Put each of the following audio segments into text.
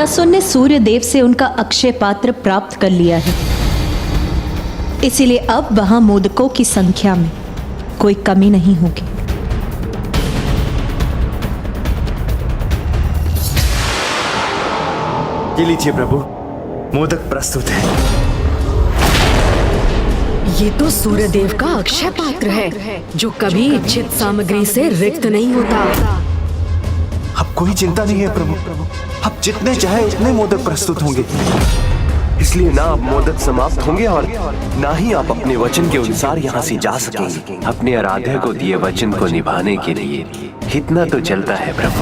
भंडासुर ने सूर्य देव से उनका अक्षय पात्र प्राप्त कर लिया है, इसीलिए अब वहां मोदकों की संख्या में कोई कमी नहीं होगी। ये लीजिए प्रभु, मोदक प्रस्तुत है। ये तो सूर्य देव का अक्षय पात्र है जो कभी इच्छित सामग्री से रिक्त नहीं होता। अब कोई चिंता नहीं है प्रभु, अब जितने चाहे उतने मोदक प्रस्तुत होंगे। इसलिए ना अब मोदक समाप्त होंगे और ना ही आप अपने वचन के अनुसार यहाँ से जा सकेंगे। अपने आराध्य को दिए वचन को निभाने के लिए इतना तो चलता है प्रभु।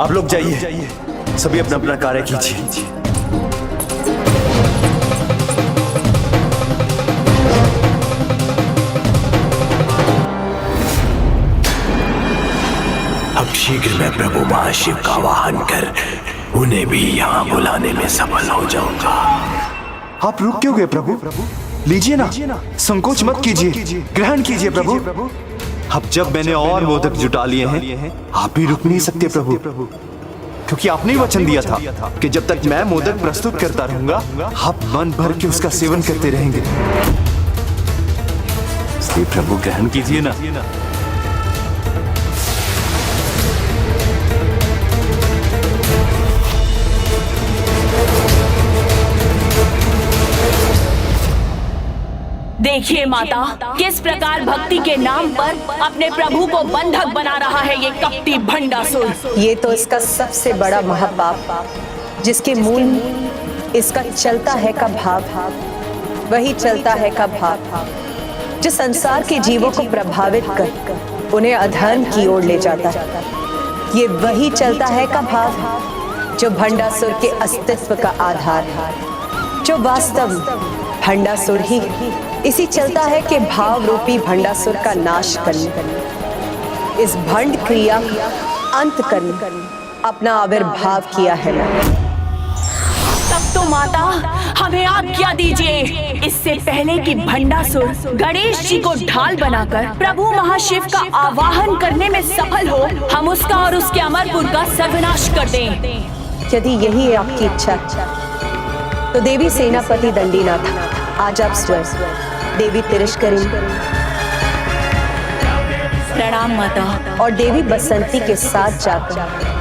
आप लोग जाइए, सभी अपना अपना कार्य कीजिए। अब शीघ्र मैं प्रभु महाशिव का वाहन कर उन्हें भी यहाँ बुलाने में सफल हो जाऊंगा। आप रुक क्यों गए प्रभु? लीजिए ना, संकोच मत कीजिए, ग्रहण कीजिए प्रभु। अब जब मैंने और मोदक जुटा लिए हैं, आप भी रुक नहीं सकते प्रभु, क्योंकि आपने ही वचन दिया था कि जब तक मैं मोदक प्रस्तुत करता रहूंगा आप मन भर के उसका सेवन करते रहेंगे। इसलिए प्रभु ग्रहण कीजिए ना। देखिए माता, किस प्रकार भक्ति के नाम पर अपने प्रभु को बंधक बना रहा है ये कपटी भंडासुर। ये तो इसका सबसे बड़ा महापाप, जिसके मूल में इसका चलता है का भाव, वही चलता है का भाव जो संसार के जीवों को प्रभावित कर उन्हें अधर्म की ओर ले जाता है। ये वही चलता है का भाव जो भंडासुर के अस्तित्व का आधार है, जो वास्तव भंडासुर ही इसी चलता है कि भाव रूपी भंडासुर का नाश करने, इस भंड क्रिया अंत करने अपना आविर्भाव किया है। तब तो माता हमें आज्ञा दीजिए, इससे पहले कि भंडासुर गणेश जी को ढाल बनाकर प्रभु महाशिव का आवाहन करने में सफल हो, हम उसका और उसके अमरपुर का सर्वनाश कर दें। यदि यही है आपकी इच्छा तो देवी सेनापति दंडीनाथ आज आप स्वयं देवी तिरस्करी प्रणाम माता। और देवी बसंती के साथ जाकर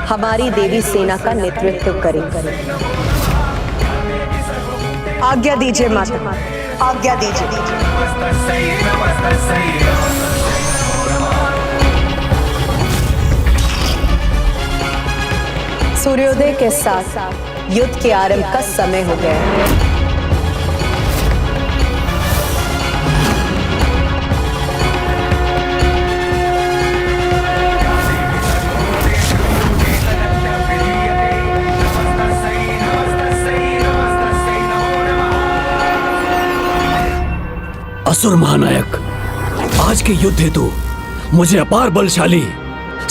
हमारी देवी सेना का नेतृत्व करें। आज्ञा दीजिए माता, आज्ञा दीजिए। सूर्योदय के साथ युद्ध के आरंभ का समय हो गया है। असुर महानायक, आज के युद्ध हेतु मुझे अपार बलशाली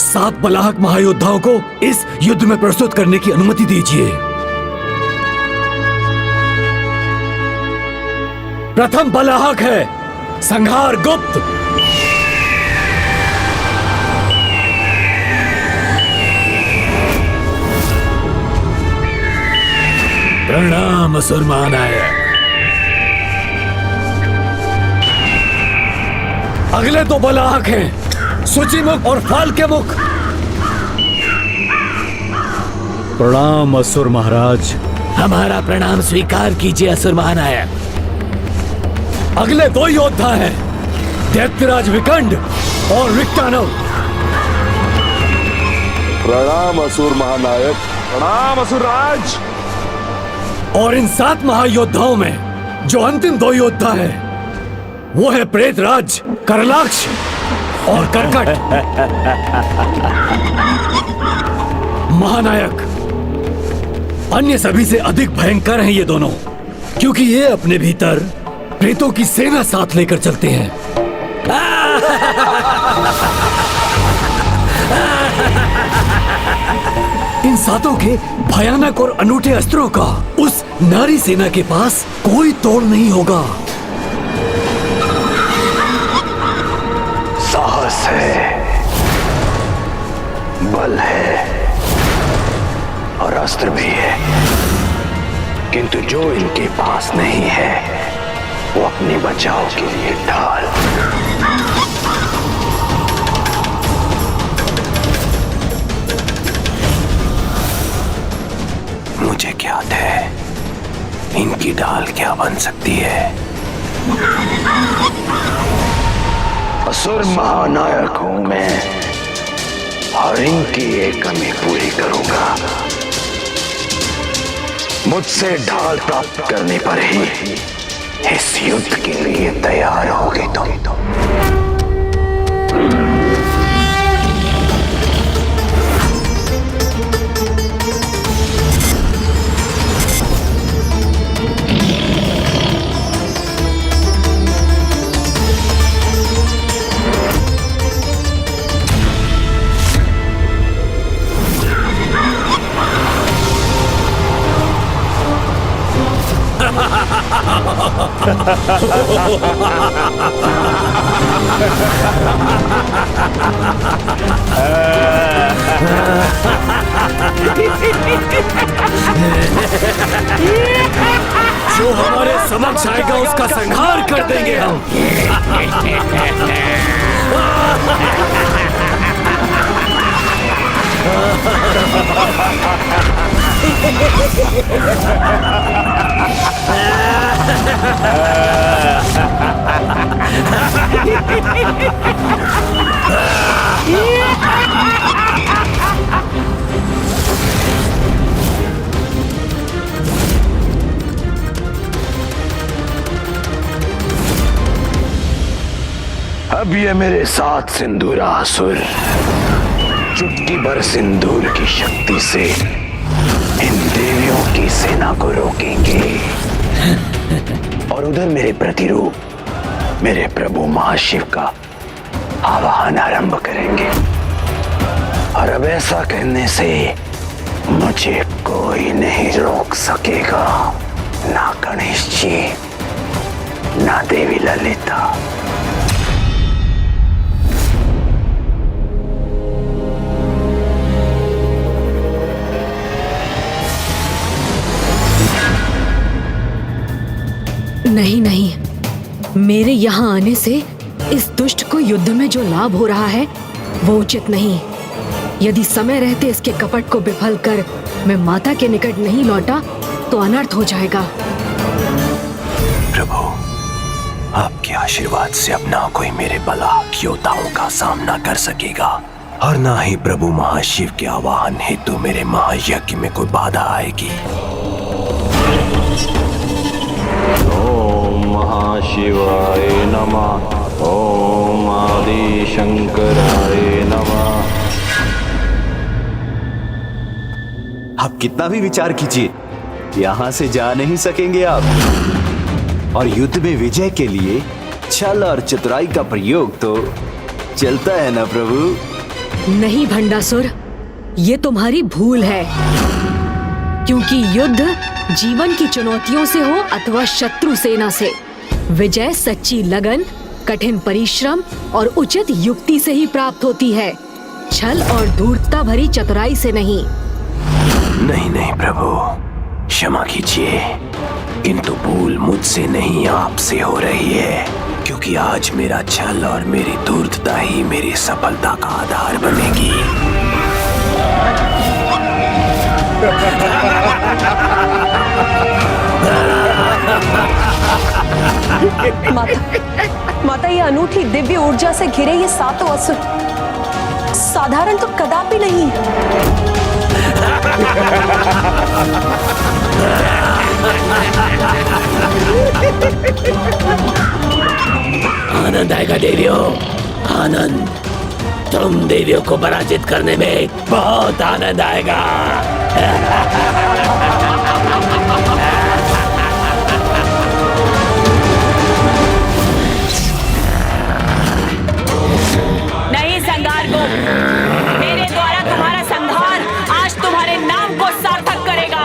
7 बलाहक महायोद्धाओं को इस युद्ध में प्रस्तुत करने की अनुमति दीजिए। प्रथम बलाहक है संहार गुप्त। प्रणाम असुर महानायक। अगले 2 बलाहक हैं सूचिमुख और फाल्के मुख। प्रणाम असुर महाराज। हमारा प्रणाम स्वीकार कीजिए असुर महानायक। अगले 2 योद्धा हैं दैत्यराज विकंड और विकटानव। प्रणाम असुर महानायक। प्रणाम असुर राज। और इन 7 महायोद्धाओं में जो अंतिम 2 योद्धा हैं वो है प्रेतराज करलाक्ष और करकट। महानायक, अन्य सभी से अधिक भयंकर हैं ये दोनों, क्योंकि ये अपने भीतर प्रेतों की सेना साथ लेकर चलते हैं। इन 7 के भयानक और अनूठे अस्त्रों का उस नारी सेना के पास कोई तोड़ नहीं होगा। साहस है, बल है और अस्त्र भी है, किंतु जो इनके पास नहीं है वो अपने बचाव के लिए ढाल। मुझे ज्ञात है इनकी ढाल क्या बन सकती है। असुर महानायक हूं मैं और इनकी एक कमी पूरी करूंगा। मुझसे ढाल प्राप्त करने पर ही इस युद्ध के लिए तैयार होगे तुम। जो हमारे समक्ष आएगा उसका संहार कर देंगे हम। अब ये मेरे साथ सिंदूरासुर चुटकी भर सिंदूर की शक्ति से इन देवियों की सेना को रोकेंगे और उधर मेरे प्रतिरूप मेरे प्रभु महाशिव का आवाहन आरंभ करेंगे। और अब ऐसा कहने से मुझे कोई नहीं रोक सकेगा, ना गणेश जी ना देवी ललिता। नहीं नहीं, मेरे यहाँ आने से इस दुष्ट को युद्ध में जो लाभ हो रहा है वो उचित नहीं। यदि समय रहते इसके कपट को विफल कर मैं माता के निकट नहीं लौटा तो अनर्थ हो जाएगा। प्रभु, आपके आशीर्वाद से अब ना कोई मेरे बलवान योद्धाओं का सामना कर सकेगा और ना ही प्रभु महाशिव के आवाहन हेतु मेरे महायज्ञ में कोई बाधा आएगी। ओम महाशिवाय नमः। ओम आदि शंकराय नमः। आप कितना भी विचार कीजिए, यहाँ से जा नहीं सकेंगे आप। और युद्ध में विजय के लिए छल और चतुराई का प्रयोग तो चलता है ना प्रभु। नहीं भंडासुर, ये तुम्हारी भूल है, क्योंकि युद्ध जीवन की चुनौतियों से हो अथवा शत्रु सेना से, विजय सच्ची लगन, कठिन परिश्रम और उचित युक्ति से ही प्राप्त होती है, छल और धूर्तता भरी चतुराई से नहीं। नहीं नहीं प्रभु, क्षमा कीजिए, किंतु भूल मुझसे नहीं आपसे हो रही है, क्योंकि आज मेरा छल और मेरी धूर्तता ही मेरी सफलता का आधार बनेगी। माता, ये अनूठी दिव्य ऊर्जा से घिरे ये सातों असुर साधारण तो कदापि नहीं। आनंद आएगा देवियों, आनंद। तुम देवियों को पराजित करने में बहुत आनंद आएगा। नहीं संगार को, मेरे द्वारा तुम्हारा संहार आज तुम्हारे नाम को सार्थक करेगा।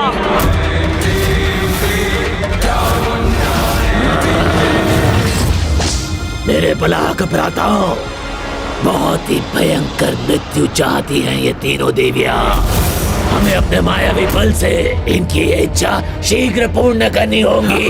मेरे बलाक भ्राताओं, बहुत ही भयंकर मृत्यु चाहती हैं ये तीनों देवियां। हमें अपने मायावी बल से इनकी ये इच्छा शीघ्र पूर्ण करनी होगी।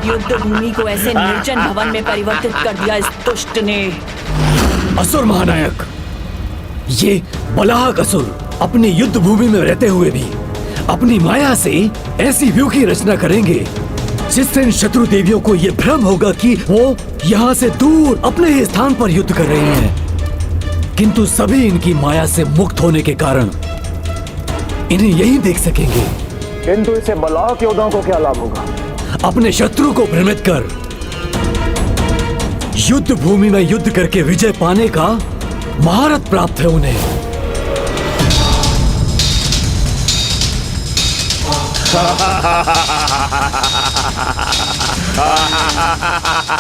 युद्ध भूमि को ऐसे निर्जन भवन में परिवर्तित कर दिया इस दुष्ट ने। असुर महानायक, ये बलाहक असुर अपनी युद्ध भूमि में रहते हुए भी अपनी माया से ऐसी व्यू की रचना करेंगे जिससे इन शत्रु देवियों को ये भ्रम होगा कि वो यहाँ से दूर अपने ही स्थान पर युद्ध कर रही हैं। किंतु सभी इनकी माया से मुक्त होने के कारण इन्हें यही देख सकेंगे। किंतु इसे बलाहक योद्धाओं को क्या लाभ होगा? अपने शत्रु को भ्रमित कर युद्ध भूमि में युद्ध करके विजय पाने का महारत प्राप्त है उन्हें।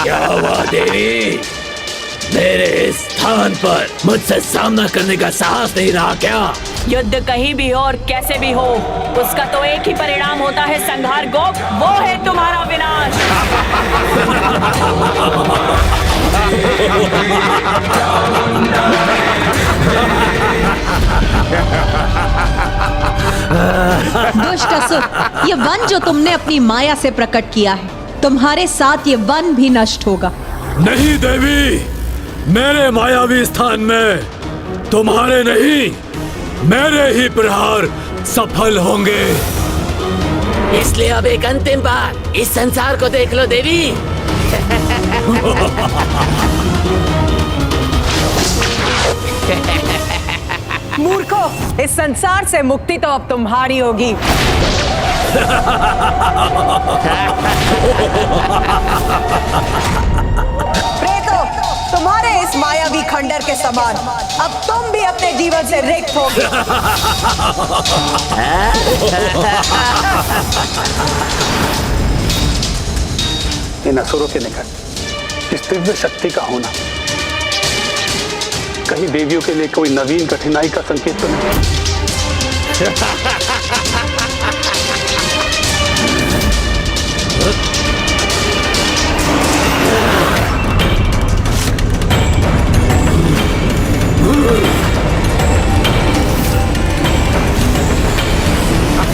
क्या हुआ देवी? मेरे इस स्थान पर मुझसे सामना करने का साहस नहीं रहा क्या? युद्ध कहीं भी हो और कैसे भी हो, उसका तो एक ही परिणाम होता है संहार गोप, वो है तुम्हारा विनाश। दुष्ट असुर, ये वन जो तुमने अपनी माया से प्रकट किया है, तुम्हारे साथ ये वन भी नष्ट होगा। नहीं देवी, मेरे मायावी स्थान में तुम्हारे नहीं, मेरे ही प्रहार सफल होंगे। इसलिए अब एक अंतिम बार इस संसार को देख लो देवी। मूर्खो, इस संसार से मुक्ति तो अब तुम्हारी होगी। प्रेतो, तुम्हारे इस मायावी खंडर के समान अब तुम भी अपने जीवन से रिक्त होगे। इन असुरों के निकट इस दिव्य शक्ति का होना कहीं देवियों के लिए कोई नवीन कठिनाई का संकेत तो नहीं?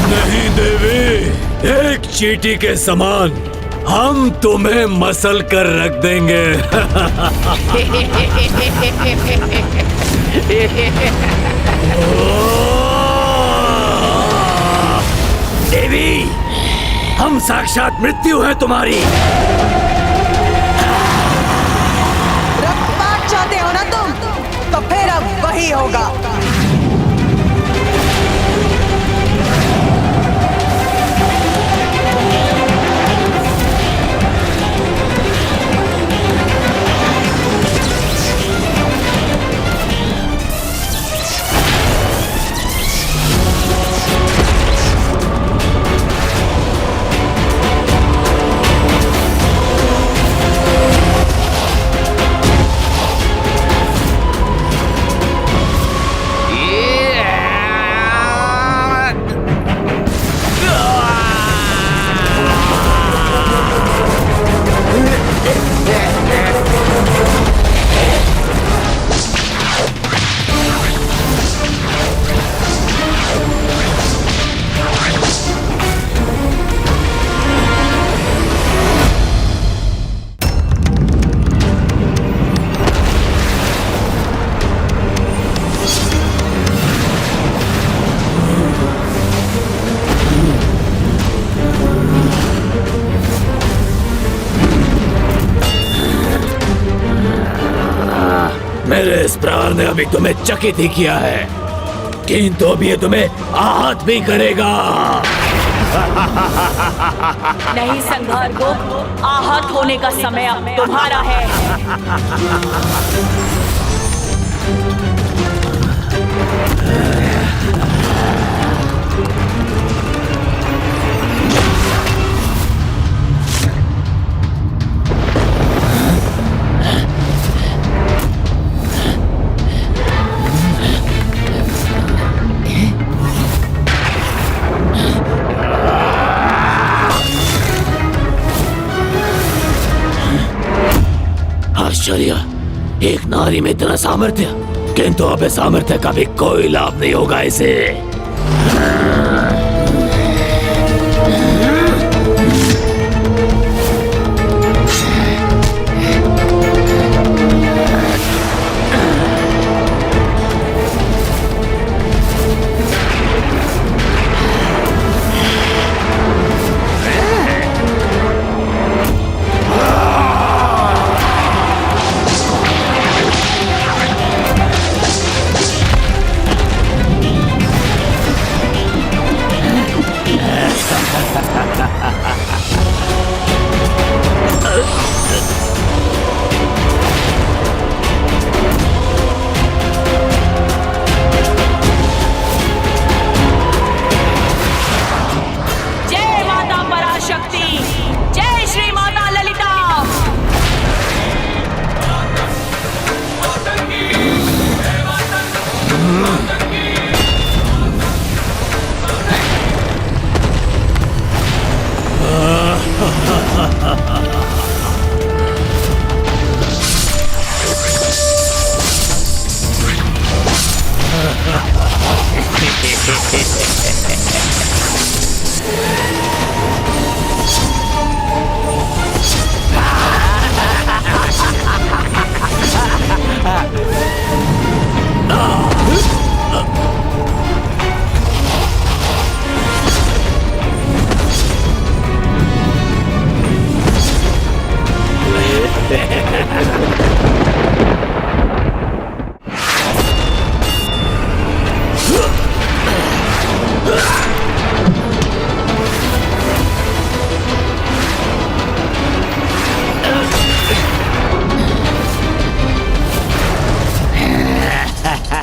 नहीं देवी, एक चींटी के समान हम तुम्हें मसल कर रख देंगे। देवी, हम साक्षात मृत्यु है तुम्हारी। रक्तपात चाहते हो ना तुम? तो फिर अब वही होगा। मेरे इस प्रहार ने अभी तुम्हें चकित ही किया है, किंतु अब ये तुम्हें आहत भी करेगा। नहीं संघार को, आहत होने का समय अब तुम्हारा है। आश्चर्य, एक नारी में इतना सामर्थ्य, किंतु अब इस सामर्थ्य का भी कोई लाभ नहीं होगा इसे।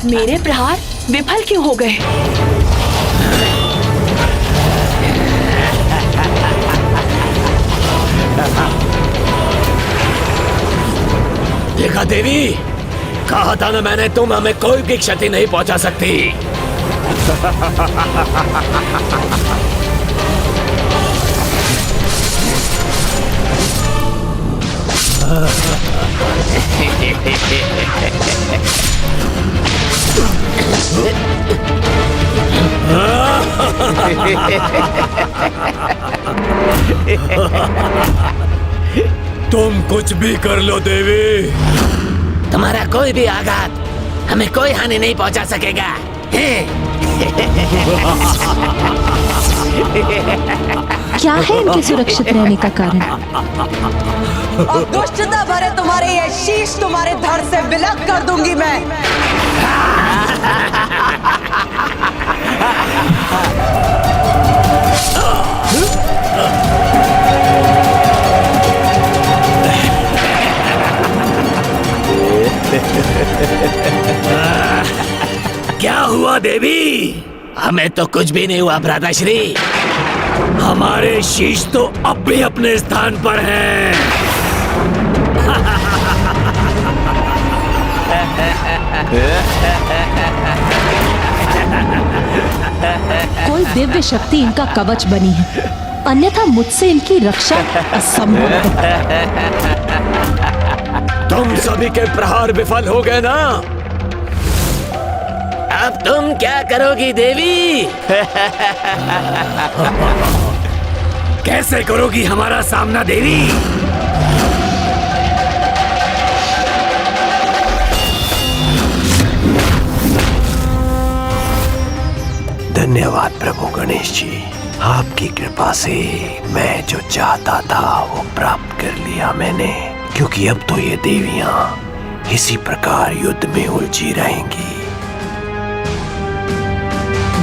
मेरे प्रहार विफल क्यों हो गए? देखा देवी, कहा था ना मैंने, तुम हमें कोई भी क्षति नहीं पहुंचा सकती। तुम कुछ भी कर लो देवी, तुम्हारा कोई भी आघात हमें कोई हानि नहीं पहुंचा सकेगा। क्या है इनके सुरक्षित रहने का कारण? और दुष्टता भरे तुम्हारे ये शीश तुम्हारे धड़ से विलग कर दूंगी मैं। क्या हुआ देवी? हमें तो कुछ भी नहीं हुआ भ्राताश्री। हमारे शीश तो अब भी अपने स्थान पर हैं। कोई दिव्य शक्ति इनका कवच बनी है, अन्यथा मुझसे इनकी रक्षा असंभव है। तुम सभी के प्रहार विफल हो गए ना? अब तुम क्या करोगी देवी? कैसे करोगी हमारा सामना देवी? धन्यवाद प्रभु गणेश जी, आपकी कृपा से मैं जो चाहता था वो प्राप्त कर लिया मैंने, क्योंकि अब तो ये देवियां इसी प्रकार युद्ध में उलझी रहेंगी।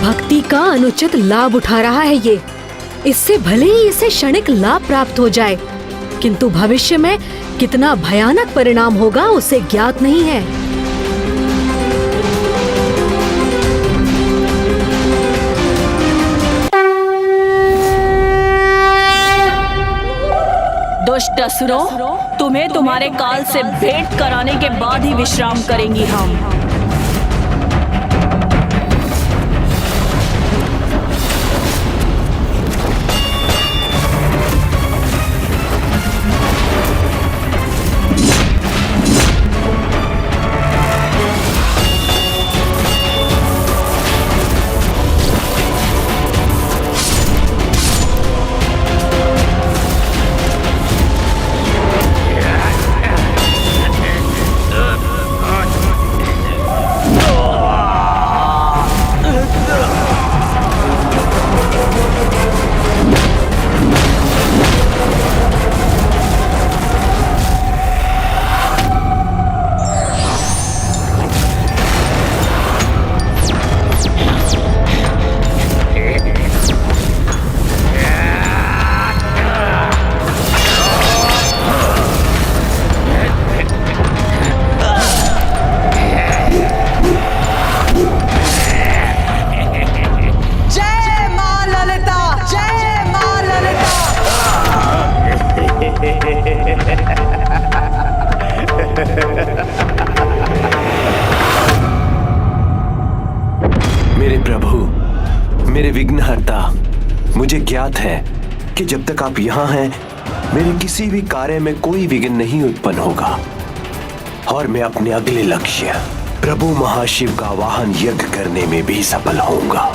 भक्ति का अनुचित लाभ उठा रहा है ये। इससे भले ही इसे क्षणिक लाभ प्राप्त हो जाए, किंतु भविष्य में कितना भयानक परिणाम होगा उसे ज्ञात नहीं है। दुष्ट असुरों, तुम्हें तुम्हारे काल से भेंट कराने के बाद ही विश्राम करेंगी हम। मेरे प्रभु, मेरे विघ्नहर्ता, मुझे ज्ञात है कि जब तक आप यहाँ हैं, मेरे किसी भी कार्य में कोई विघ्न नहीं उत्पन्न होगा और मैं अपने अगले लक्ष्य प्रभु महाशिव का वाहन यज्ञ करने में भी सफल होऊंगा।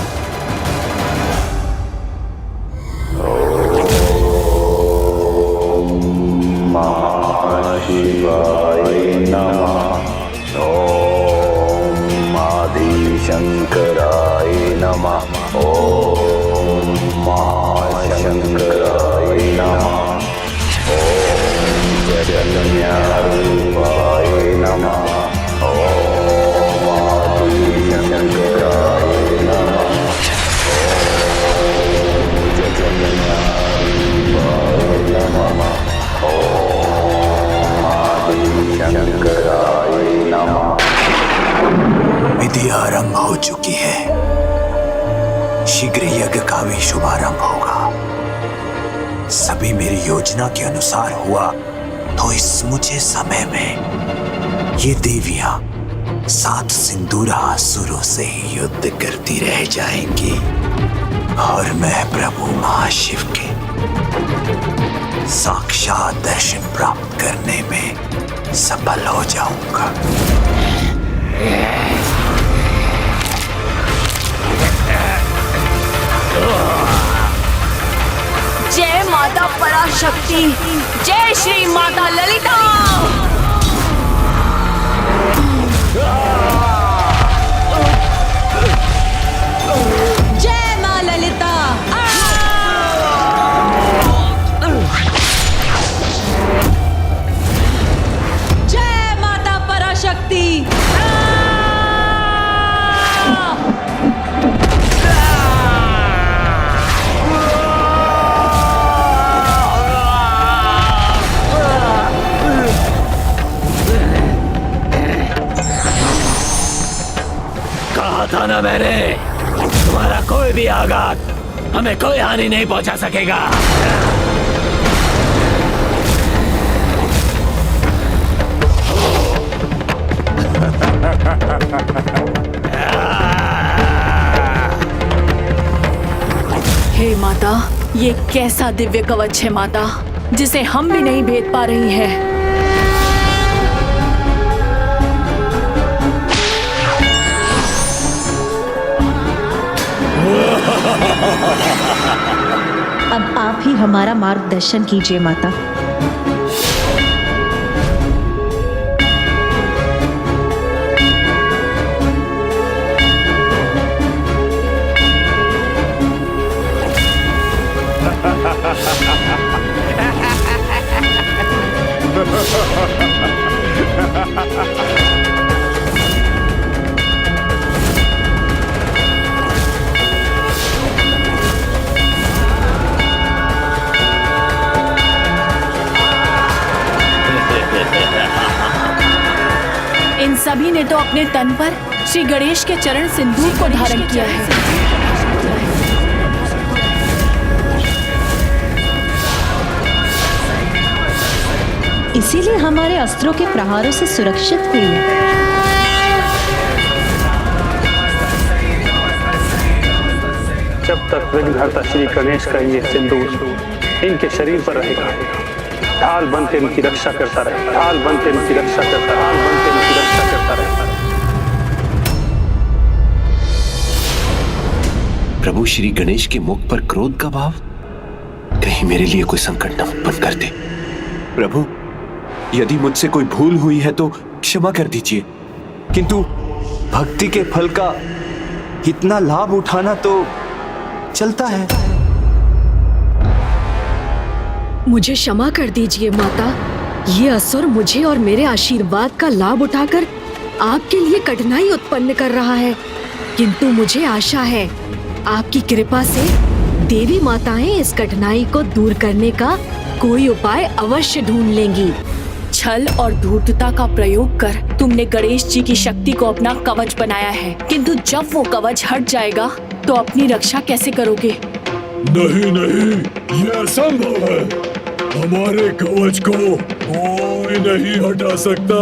महाशिवाय नमः। ओम आदिशंकराय नमः। ओम महाशंकराय नमः। ओम जगन्नाथाय नमः। ओम आदिशंकराय नमः। ओम जगन्नाथाय नमः। शंकराय नमः। विधि आरंभ हो चुकी है, शीघ्र यज्ञ का भी शुभारंभ होगा। सभी मेरी योजना के अनुसार हुआ तो इस मुझे समय में ये देवियां 7 सिंदूरा असुरों से ही युद्ध करती रह जाएंगी और मैं प्रभु महाशिव के साक्षात दर्शन प्राप्त करने में सफल हो जाऊंगा। जय माता पराशक्ति, जय श्री माता ललिता। जय मां ललिता। जय माता पराशक्ति। कहा था ना मैंने, तुम्हारा कोई भी आघात हमें कोई हानि नहीं पहुंचा सकेगा। हे माता, ये कैसा दिव्य कवच है माता, जिसे हम भी नहीं भेद पा रही हैं। अब आप ही हमारा मार्गदर्शन कीजिए माता। Ha ha ha ha ha! तो अपने तन पर श्री गणेश के चरण सिंदूर को धारण किया है। इसीलिए हमारे अस्त्रों के प्रहारों से सुरक्षित हुई है। जब तक विघ्नहर्ता श्री गणेश का ये सिंदूर इनके शरीर पर रहेगा, ढाल बन के इनकी रक्षा करता रहेगा, ढाल बन के इनकी रक्षा करता, ढाल बन के इनकी रक्षा करता रहेगा। प्रभु श्री गणेश के मुख पर क्रोध का भाव, कहीं मेरे लिए कोई संकट न उत्पन्न कर दे। प्रभु, यदि मुझसे कोई भूल हुई है तो क्षमा कर दीजिए, किंतु भक्ति के फल का इतना लाभ उठाना तो चलता है। मुझे क्षमा कर दीजिए माता। ये असुर मुझे और मेरे आशीर्वाद का लाभ उठाकर आपके लिए कठिनाई उत्पन्न कर रहा है, किंतु मुझे आशा है आपकी कृपा से देवी माताएं इस कठिनाई को दूर करने का कोई उपाय अवश्य ढूंढ लेंगी। छल और धूर्तता का प्रयोग कर तुमने गणेश जी की शक्ति को अपना कवच बनाया है, किंतु जब वो कवच हट जाएगा तो अपनी रक्षा कैसे करोगे? नहीं नहीं, ये असंभव है। हमारे कवच को कोई नहीं हटा सकता।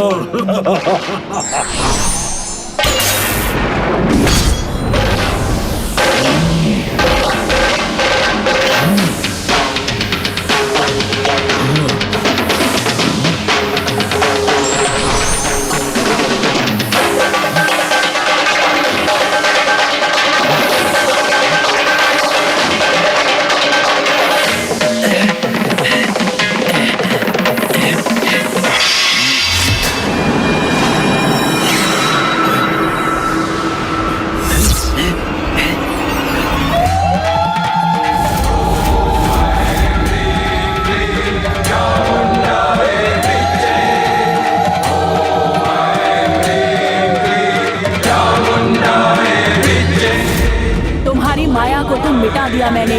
मिटा दिया मैंने,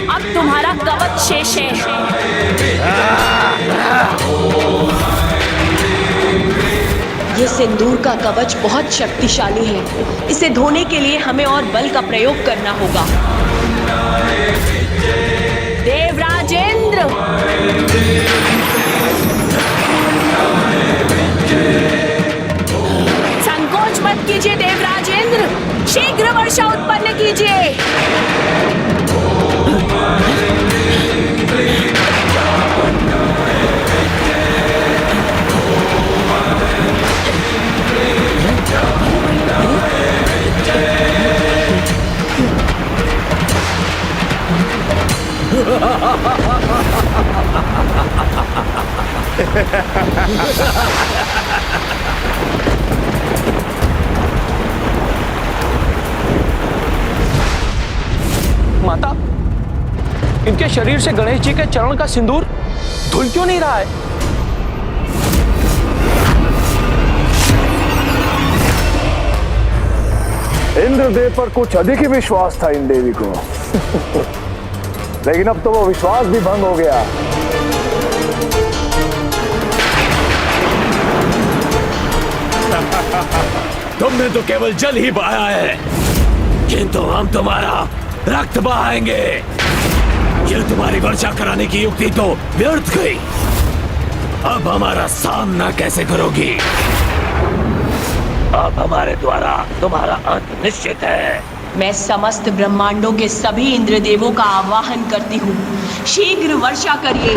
अब तुम्हारा कवच शेष है। ये सिंदूर का कवच बहुत शक्तिशाली है, इसे धोने के लिए हमें और बल का प्रयोग करना होगा। देवराजेंद्र, संकोच मत कीजिए देवराजेंद्र, शीघ्र वर्षा उत्पन्न कीजिए। माता, इनके शरीर से गणेश जी के चरण का सिंदूर धुल क्यों नहीं रहा है? इंद्रदेव पर कुछ अधिक ही विश्वास था इन देवी को। लेकिन अब तो वो विश्वास भी भंग हो गया। तुमने तो केवल जल ही बहाया है, किंतु हम तुम्हारा रक्त बहाएंगे। ये तुम्हारी वर्षा कराने की युक्ति तो व्यर्थ गई। अब हमारा सामना कैसे करोगी? अब हमारे द्वारा तुम्हारा अंत निश्चित है। मैं समस्त ब्रह्मांडों के सभी इंद्रदेवों का आवाहन करती हूँ, शीघ्र वर्षा करिए।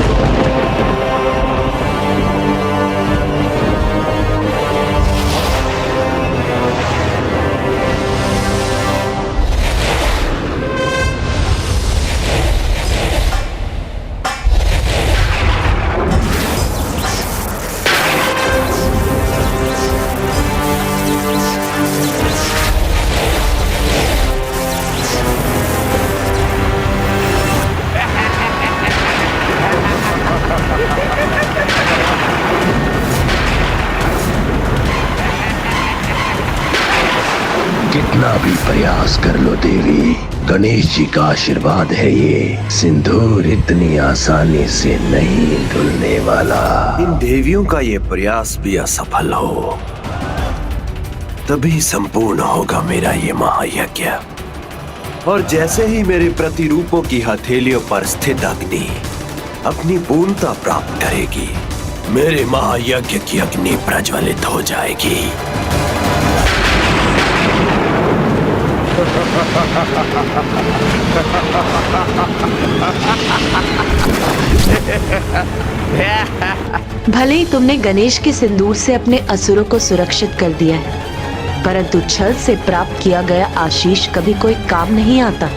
कितना भी प्रयास कर लो देवी, गणेश जी का आशीर्वाद है ये सिंदूर इतनी आसानी से नहीं धुलने वाला। इन देवियों का ये प्रयास भी असफल हो तभी संपूर्ण होगा मेरा ये महायज्ञ। और जैसे ही मेरे प्रतिरूपों की हथेलियों पर स्थित अग्नि अपनी पूर्णता प्राप्त करेगी, मेरे महायज्ञ की अग्नि प्रज्वलित हो जाएगी। भले ही तुमने गणेश के सिंदूर से अपने असुरों को सुरक्षित कर दिया है, परंतु छल से प्राप्त किया गया आशीष कभी कोई काम नहीं आता।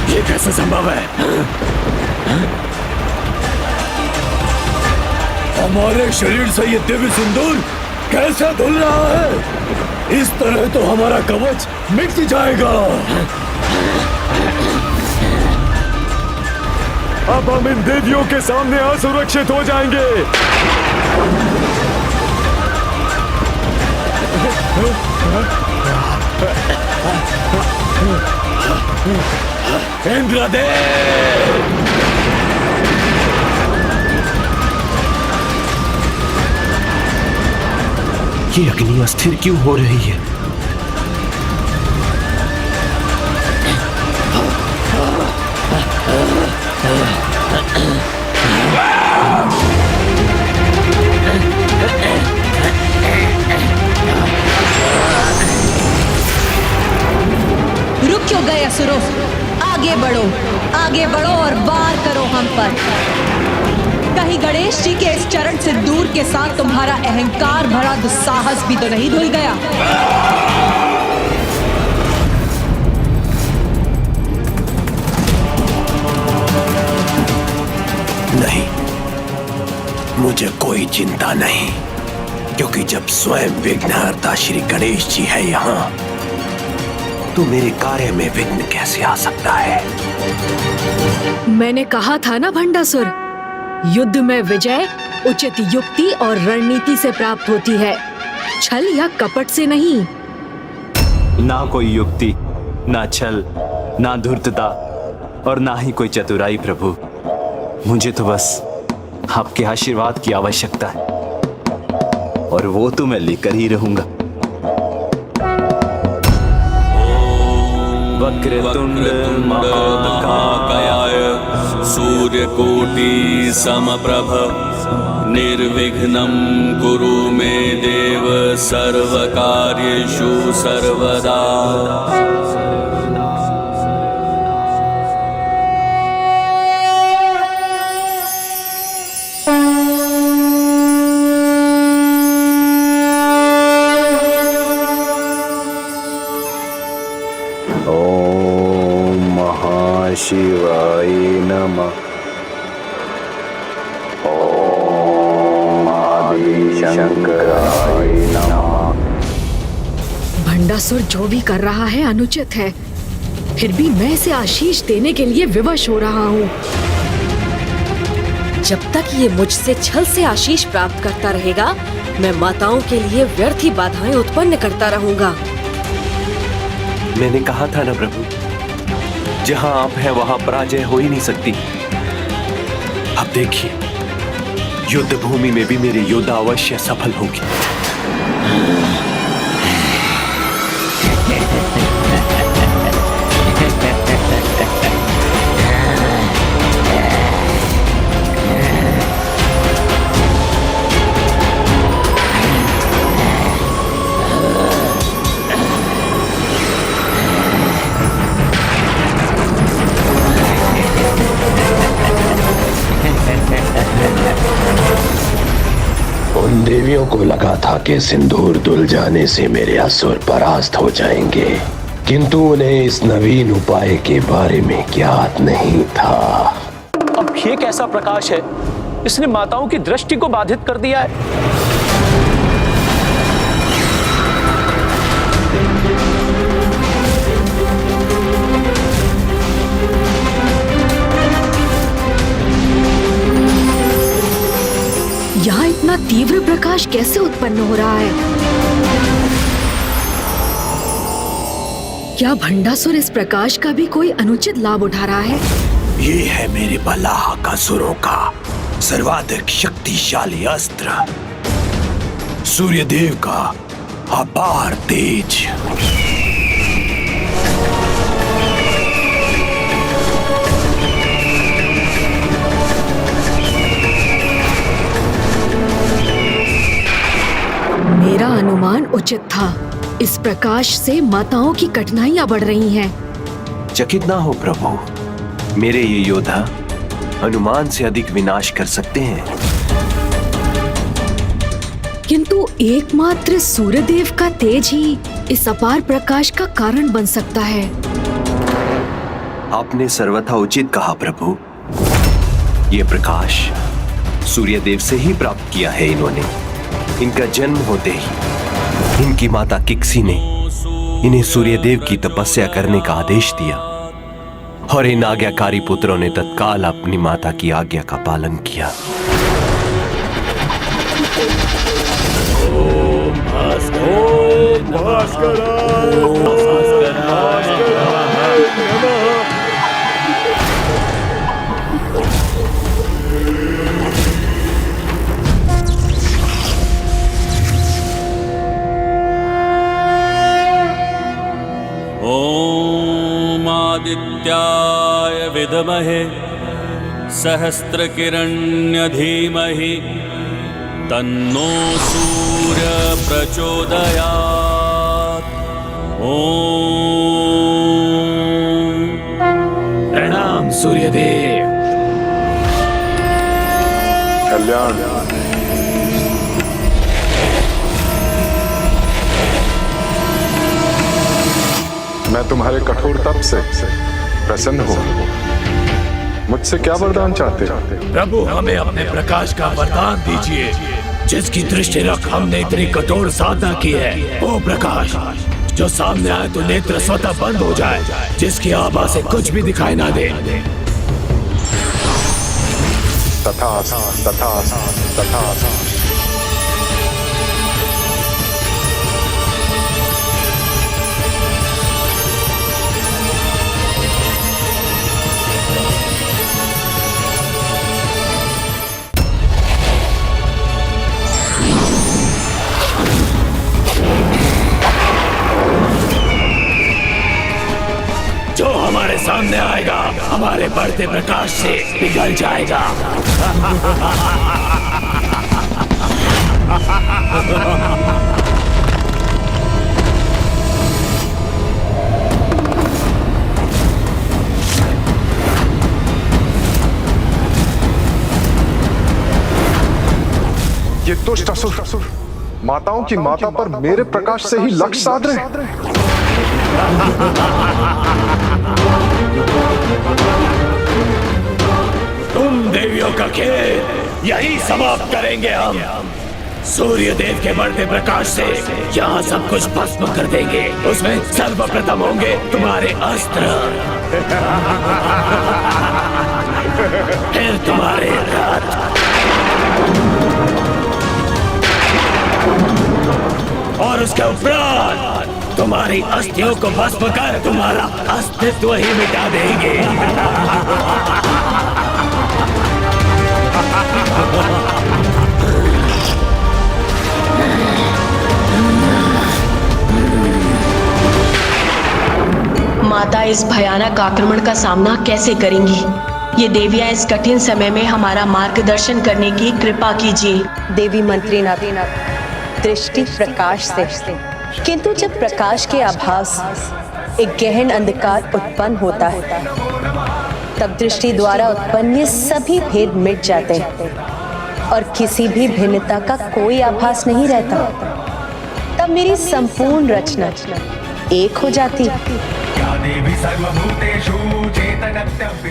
ये कैसे संभव है? हमारे शरीर से ये दिव्य सिंदूर कैसे धुल रहा है? इस तरह तो हमारा कवच मिट जाएगा। अब हम इन देवियों के सामने असुरक्षित हो जाएंगे। इंद्रदेव! ये अग्नि अस्थिर क्यों हो रही है? रुक क्यों गए असुरों? आगे बढ़ो और वार करो हम पर। कहीं गणेश जी के इस चरण सिंदूर के साथ तुम्हारा अहंकार भरा दुस्साहस भी तो नहीं धुल गया? नहीं, मुझे कोई चिंता नहीं, क्योंकि जब स्वयं विघ्नहर्ता श्री गणेश जी है यहाँ, तो मेरे कार्य में विघ्न कैसे आ सकता है? मैंने कहा था ना भंडासुर, युद्ध में विजय उचित युक्ति और रणनीति से प्राप्त होती है, छल या कपट से नहीं। ना कोई युक्ति, ना छल, ना धूर्तता और ना ही कोई चतुराई प्रभु। मुझे तो बस आपके आशीर्वाद की आवश्यकता है, और वो तो मैं लेकर ही रहूंगा। वक्रतुंड महाकाय सूर्यकोटि समप्रभ निर्विघ्नं कुरु मे देव सर्वकार्येषु सर्वदा। शिवाय नमः। ओम आदिशंकराय नमः। भंडासुर जो भी कर रहा है अनुचित है, फिर भी मैं इसे आशीष देने के लिए विवश हो रहा हूँ। जब तक ये मुझसे छल से आशीष प्राप्त करता रहेगा, मैं माताओं के लिए व्यर्थ ही बाधाएं उत्पन्न करता रहूंगा। मैंने कहा था ना प्रभु, जहां आप हैं वहां पराजय हो ही नहीं सकती। अब देखिए, युद्ध भूमि में भी मेरे योद्धा अवश्य सफल होंगे। उन देवियों को लगा था कि सिंदूर धुल जाने से मेरे असुर परास्त हो जाएंगे, किंतु उन्हें इस नवीन उपाय के बारे में ज्ञात नहीं था। अब ये कैसा प्रकाश है, इसने माताओं की दृष्टि को बाधित कर दिया है। प्रकाश कैसे उत्पन्न हो रहा है? क्या भंडासुर इस प्रकाश का भी कोई अनुचित लाभ उठा रहा है? ये है मेरे बलाहक असुरों का सर्वाधिक शक्तिशाली अस्त्र, सूर्यदेव का अपार तेज। मेरा अनुमान उचित था। इस प्रकाश से माताओं की कठिनाइयां बढ़ रही हैं। चकित ना हो प्रभु, मेरे ये योद्धा अनुमान से अधिक विनाश कर सकते हैं। किंतु एकमात्र सूर्यदेव का तेज ही इस अपार प्रकाश का कारण बन सकता है। आपने सर्वथा उचित कहा प्रभु। ये प्रकाश सूर्यदेव से ही प्राप्त किया है इन्होंने। इनका जन्म होते ही इनकी माता किक्सी ने इन्हें सूर्यदेव की तपस्या करने का आदेश दिया और इन आज्ञाकारी पुत्रों ने तत्काल अपनी माता की आज्ञा का पालन किया। ॐ आदित्याय विद्महे सहस्रकिरण्य धीमहि तन्नो सूर्य प्रचोदयात्। प्रणाम सूर्यदेव। कल्याण। मैं तुम्हारे कठोर तप से प्रसन्न हूँ। मुझसे क्या वरदान चाहते हो? प्रभु, हमें अपने प्रकाश का वरदान दीजिए। जिसकी दृष्टि रख हमने इतनी कठोर साधना की है, वो प्रकाश जो सामने आए तो नेत्र स्वतः बंद हो जाए, जिसकी आभा से कुछ भी दिखाई ना दे। तथास्तु, तथास्तु, तथास्तु। जो हमारे सामने आएगा हमारे बढ़ते प्रकाश से पिघल जाएगा। ये दुष्ट असुर माताओं की माता पर मेरे प्रकाश से ही लक्ष्य साध रहे। तुम देवियों का खेल यही समाप्त करेंगे हम। सूर्यदेव के बढ़ते प्रकाश से यहाँ सब कुछ भस्म कर देंगे। उसमें सर्वप्रथम होंगे तुम्हारे अस्त्र, फिर तुम्हारे रथ, और उसके उपरांत तुम्हारी अस्थियों को भस्म कर तुम्हारा अस्तित्व ही मिटा देंगे। माता इस भयानक आक्रमण का सामना कैसे करेंगी? ये देवियां इस कठिन समय में हमारा मार्गदर्शन करने की कृपा कीजिए। देवी मंत्री नाथ दृष्टि प्रकाश से, किंतु जब प्रकाश के आभास एक गहन अंधकार उत्पन्न होता है, तब दृष्टि द्वारा उत्पन्न ये सभी भेद मिट जाते हैं और किसी भी भिन्नता का कोई आभास नहीं रहता। तब मेरी संपूर्ण रचना एक हो जाती।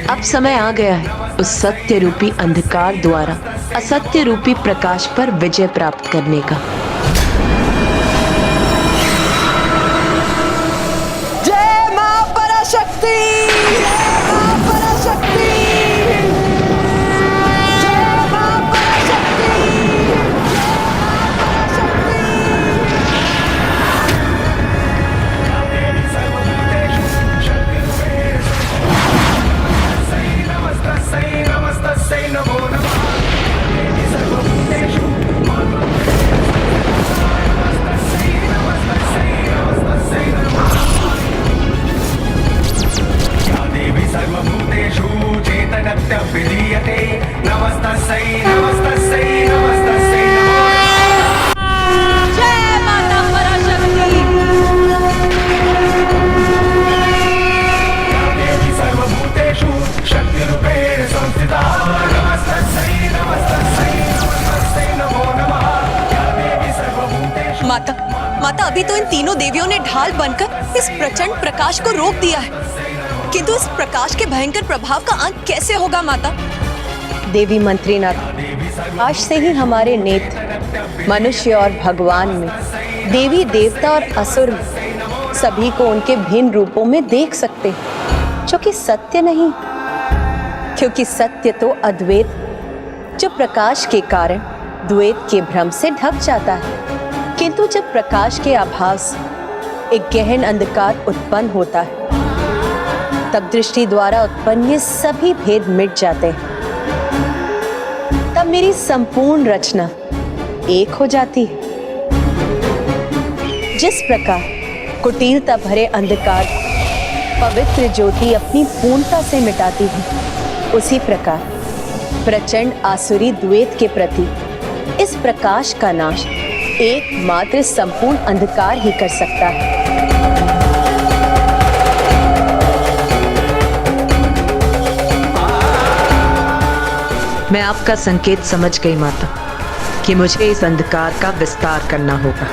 अब समय आ गया है उस सत्य रूपी अंधकार द्वारा असत्य रूपी प्रकाश पर विजय प्राप्त करने का। जय मां पराशक्ति, जय मां पराशक्ति, जय मां पराशक्ति, जय मां माता अभी तो इन तीनों देवियों ने ढाल बनकर इस प्रचंड प्रकाश को रोक दिया है, किंतु इस प्रकाश के भयंकर प्रभाव का अंत कैसे होगा माता? देवी मंत्रीनाथ, आज से ही हमारे नेत्र मनुष्य और भगवान में, देवी देवता और असुर में सभी को उनके भिन्न रूपों में देख सकते हैं, जो कि सत्य नहीं, क्योंकि सत्य तो अद्वैत, जो प्रकाश के कारण द्वैत के भ्रम से ढक जाता है। किंतु जब प्रकाश के अभाव से एक गहन अंधकार उत्पन्न होता है, तब दृष्टि द्वारा उत्पन्न ये सभी भेद मिट जाते हैं। तब मेरी संपूर्ण रचना एक हो जाती है। जिस प्रकार कुटिलता भरे अंधकार पवित्र ज्योति अपनी पूर्णता से मिटाती है, उसी प्रकार प्रचंड आसुरी द्वैत के प्रति इस प्रकाश का नाश एकमात्र संपूर्ण अंधकार ही कर सकता है। मैं आपका संकेत समझ गई माता कि मुझे इस अंधकार का विस्तार करना होगा।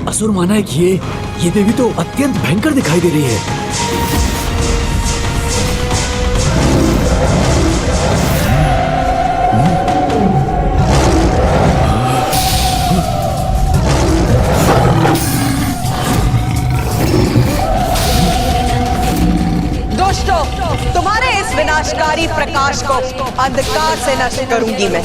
असुर महानायक, ये देवी तो अत्यंत भयंकर दिखाई दे रही है। दुष्टों, तुम्हारे इस विनाशकारी प्रकाश को अंधकार से नष्ट करूंगी मैं।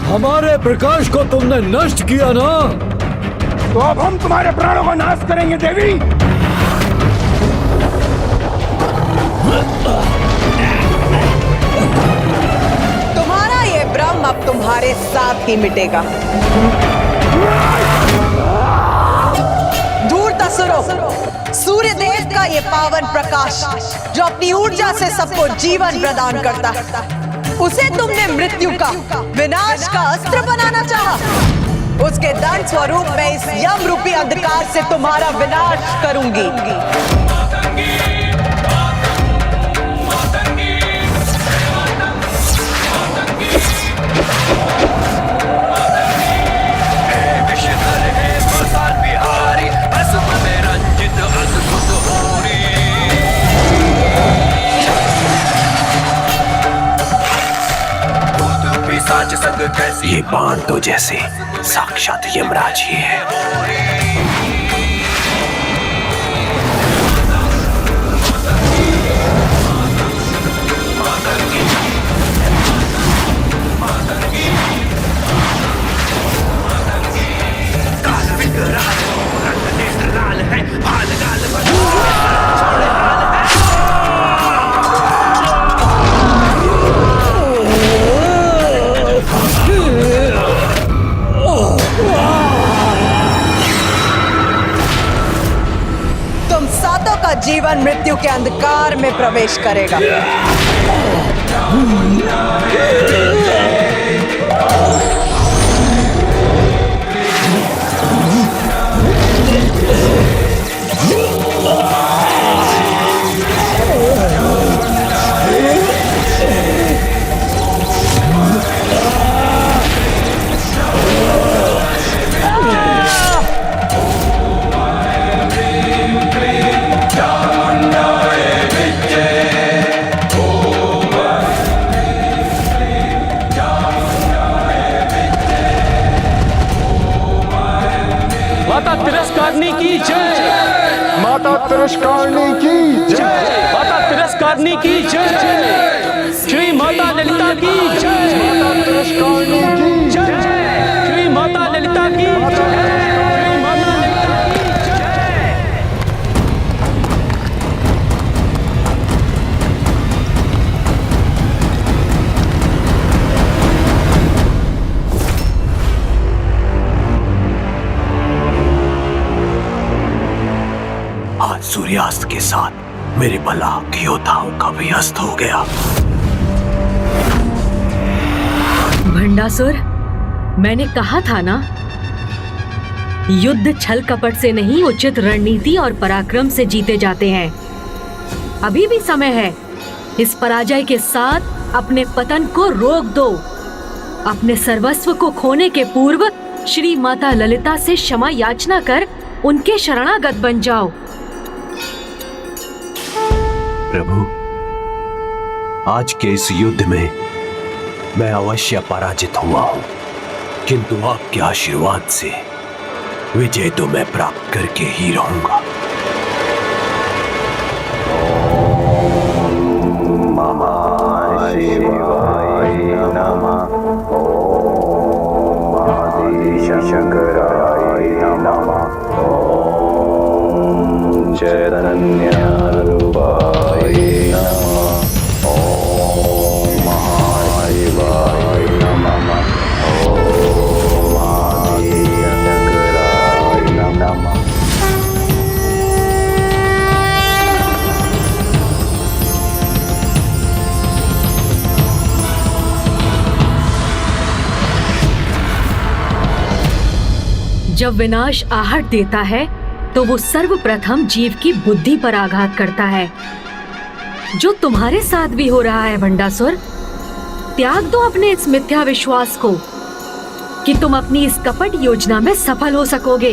हमारे प्रकाश को तुमने नष्ट किया ना, तो अब हम तुम्हारे प्राणों का नाश करेंगे देवी। तुम्हारा ये भ्रम अब तुम्हारे साथ ही मिटेगा। धूर्त असुरों, सूर्य देव का ये पावन प्रकाश जो अपनी ऊर्जा से सबको जीवन प्रदान करता है, उसे तुमने मृत्यु का, विनाश का अस्त्र बनाना चाहा। उसके दंड स्वरूप मैं इस यम रूपी अंधकार से तुम्हारा विनाश करूंगी। ये बाण तो जैसे साक्षात यमराज ही है। जीवन मृत्यु के अंधकार में प्रवेश करेगा। Charmunder तिरस्कारणी की जय, माता तिरस्कारणी की जय, श्री माता ललिता की जय, माता तिरस्कारणी की जय, श्री माता ललिता की जय, श्री माता ललिता की जय। आज सूर्यास्त के साथ मेरे बलाक योद्धाओं का भी अस्त हो गया। भंडासुर, मैंने कहा था ना, युद्ध छल कपट से नहीं उचित रणनीति और पराक्रम से जीते जाते हैं। अभी भी समय है। इस पराजय के साथ अपने पतन को रोक दो। अपने सर्वस्व को खोने के पूर्व श्री माता ललिता से क्षमा याचना कर उनके शरणागत बन जाओ। प्रभु, आज के इस युद्ध में मैं अवश्य पराजित हुआ हूं, किंतु आपके आशीर्वाद से विजय तो मैं प्राप्त करके ही रहूंगा। ओम महाशिवाय नमः। ओम आदिशंकराय नमः। ओम चैतन्य रूपाय नमः। ओम महाशिवाय नमः। ओम आदिशंकराय नमः। जब विनाश आहट देता है तो वो सर्वप्रथम जीव की बुद्धि पर आघात करता है, जो तुम्हारे साथ भी हो रहा है भंडासुर। त्याग दो अपने इस मिथ्या विश्वास को कि तुम अपनी इस कपट योजना में सफल हो सकोगे,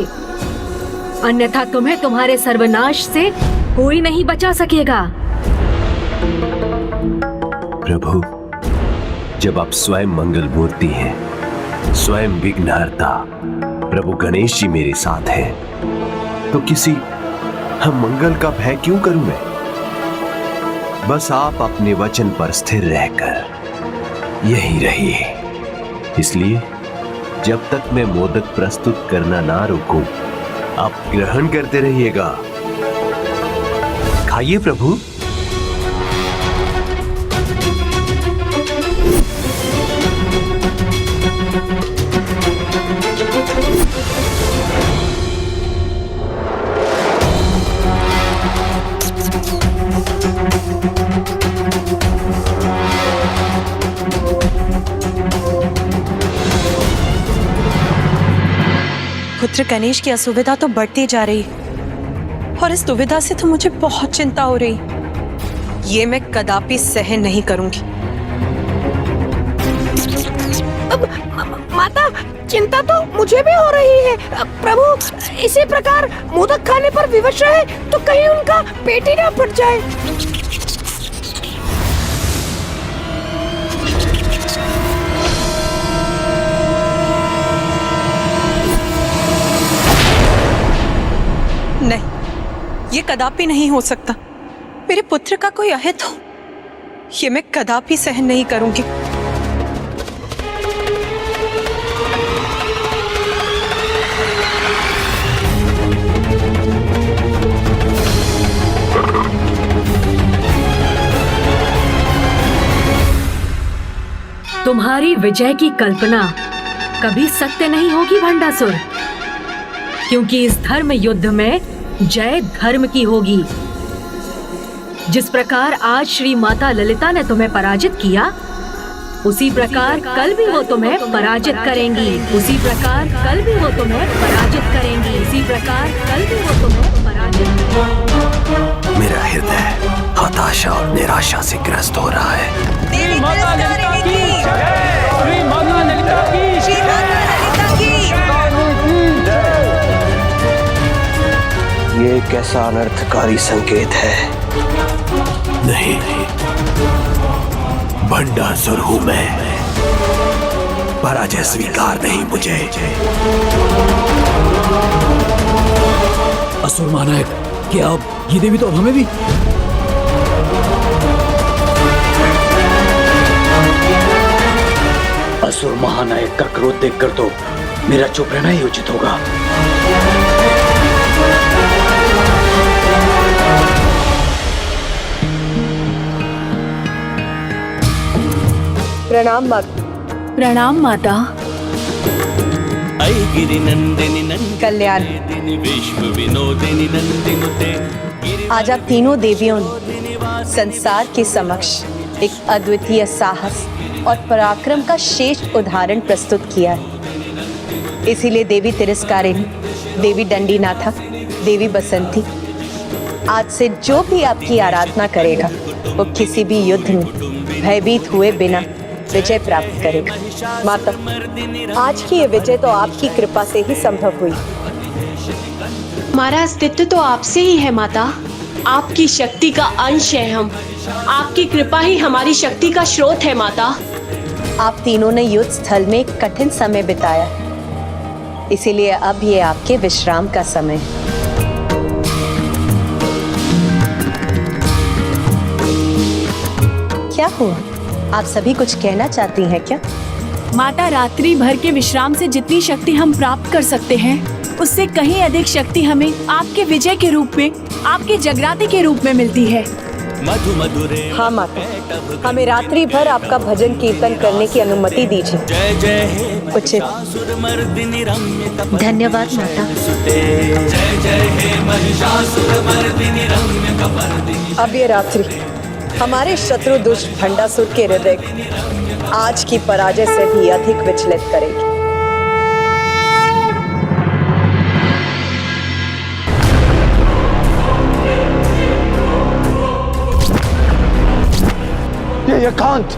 अन्यथा तुम्हें तुम्हारे सर्वनाश से कोई नहीं बचा सकेगा। प्रभु, जब आप स्वयं मंगल मूर्ति हैं, स्वयं विघ्नहर्ता प्रभु गणेश जी मेरे साथ हैं, तो किसी हम मंगल का भय क्यों करूं मैं? बस आप अपने वचन पर स्थिर रहकर यही रहिए। इसलिए जब तक मैं मोदक प्रस्तुत करना ना रोकूं, आप ग्रहण करते रहिएगा। खाइए प्रभु। पुत्र गणेश की असुविधा तो बढ़ती जा रही, और इस दुविधा से तो मुझे बहुत चिंता हो रही। ये मैं कदापि सहन नहीं करूंगी। माता, चिंता तो मुझे भी हो रही है। प्रभु, इसी प्रकार मोदक खाने पर विवश रहे तो कहीं उनका पेट ही ना फट जाए। नहीं, ये कदापि नहीं हो सकता। मेरे पुत्र का कोई अहित हो, ये मैं कदापि सहन नहीं करूंगी। तुम्हारी विजय की कल्पना कभी सत्य नहीं होगी भंडासुर, क्योंकि इस धर्म युद्ध में जय धर्म की होगी। जिस प्रकार आज श्री माता ललिता ने तुम्हें पराजित किया, उसी प्रकार कल भी वो तुम्हें पराजित करेंगी। उसी प्रकार कल भी वो तुम्हें पराजित करेंगी। उसी प्रकार कल भी वो तुम्हें पराजित करेंगी। मेरा हृदय हताशा और निराशा से ग्रस्त हो रहा है। श्री माता ललिता की जय, श्री माता ललिता की श्री माता ललिता की ये कैसा अनर्थकारी संकेत है। नहीं, भंडासुर हूं मैं, पराजय स्वीकार नहीं मुझे। असुर महानायक, क्या अब ये देवी तो अब हमें भी? असुर महानायक का क्रोध देखकर तो मेरा चुप रहना ही उचित होगा। प्रणाम माता। प्रणाम माता। कल्याण। आज आप तीनों देवियों ने संसार के समक्ष एक अद्वितीय साहस और पराक्रम का श्रेष्ठ उदाहरण प्रस्तुत किया है। इसीलिए देवी तिरस्कारिणी, देवी दंडीनाथा, देवी बसंती, आज से जो भी आपकी आराधना करेगा वो किसी भी युद्ध में भयभीत हुए बिना विजय प्राप्त करेगा। माता, आज की ये विजय तो आपकी कृपा से ही संभव हुई। हमारा अस्तित्व तो आपसे ही है माता। आपकी शक्ति का अंश है हम। आपकी कृपा ही हमारी शक्ति का स्रोत है माता। आप तीनों ने युद्ध स्थल में एक कठिन समय बिताया, इसीलिए अब ये आपके विश्राम का समय है। क्या हुआ? आप सभी कुछ कहना चाहती हैं क्या? माता, रात्रि भर के विश्राम से जितनी शक्ति हम प्राप्त कर सकते हैं उससे कहीं अधिक शक्ति हमें आपके विजय के रूप में, आपके जगराते के रूप में मिलती है। हाँ माता, हमें रात्रि भर आपका भजन कीर्तन करने की अनुमति दीजिए। उचित। धन्यवाद माता। अब ये रात्रि हमारे शत्रु दुष्ट भंडासुर के हृदय को आज की पराजय से भी अधिक विचलित करेगी। ये एकांत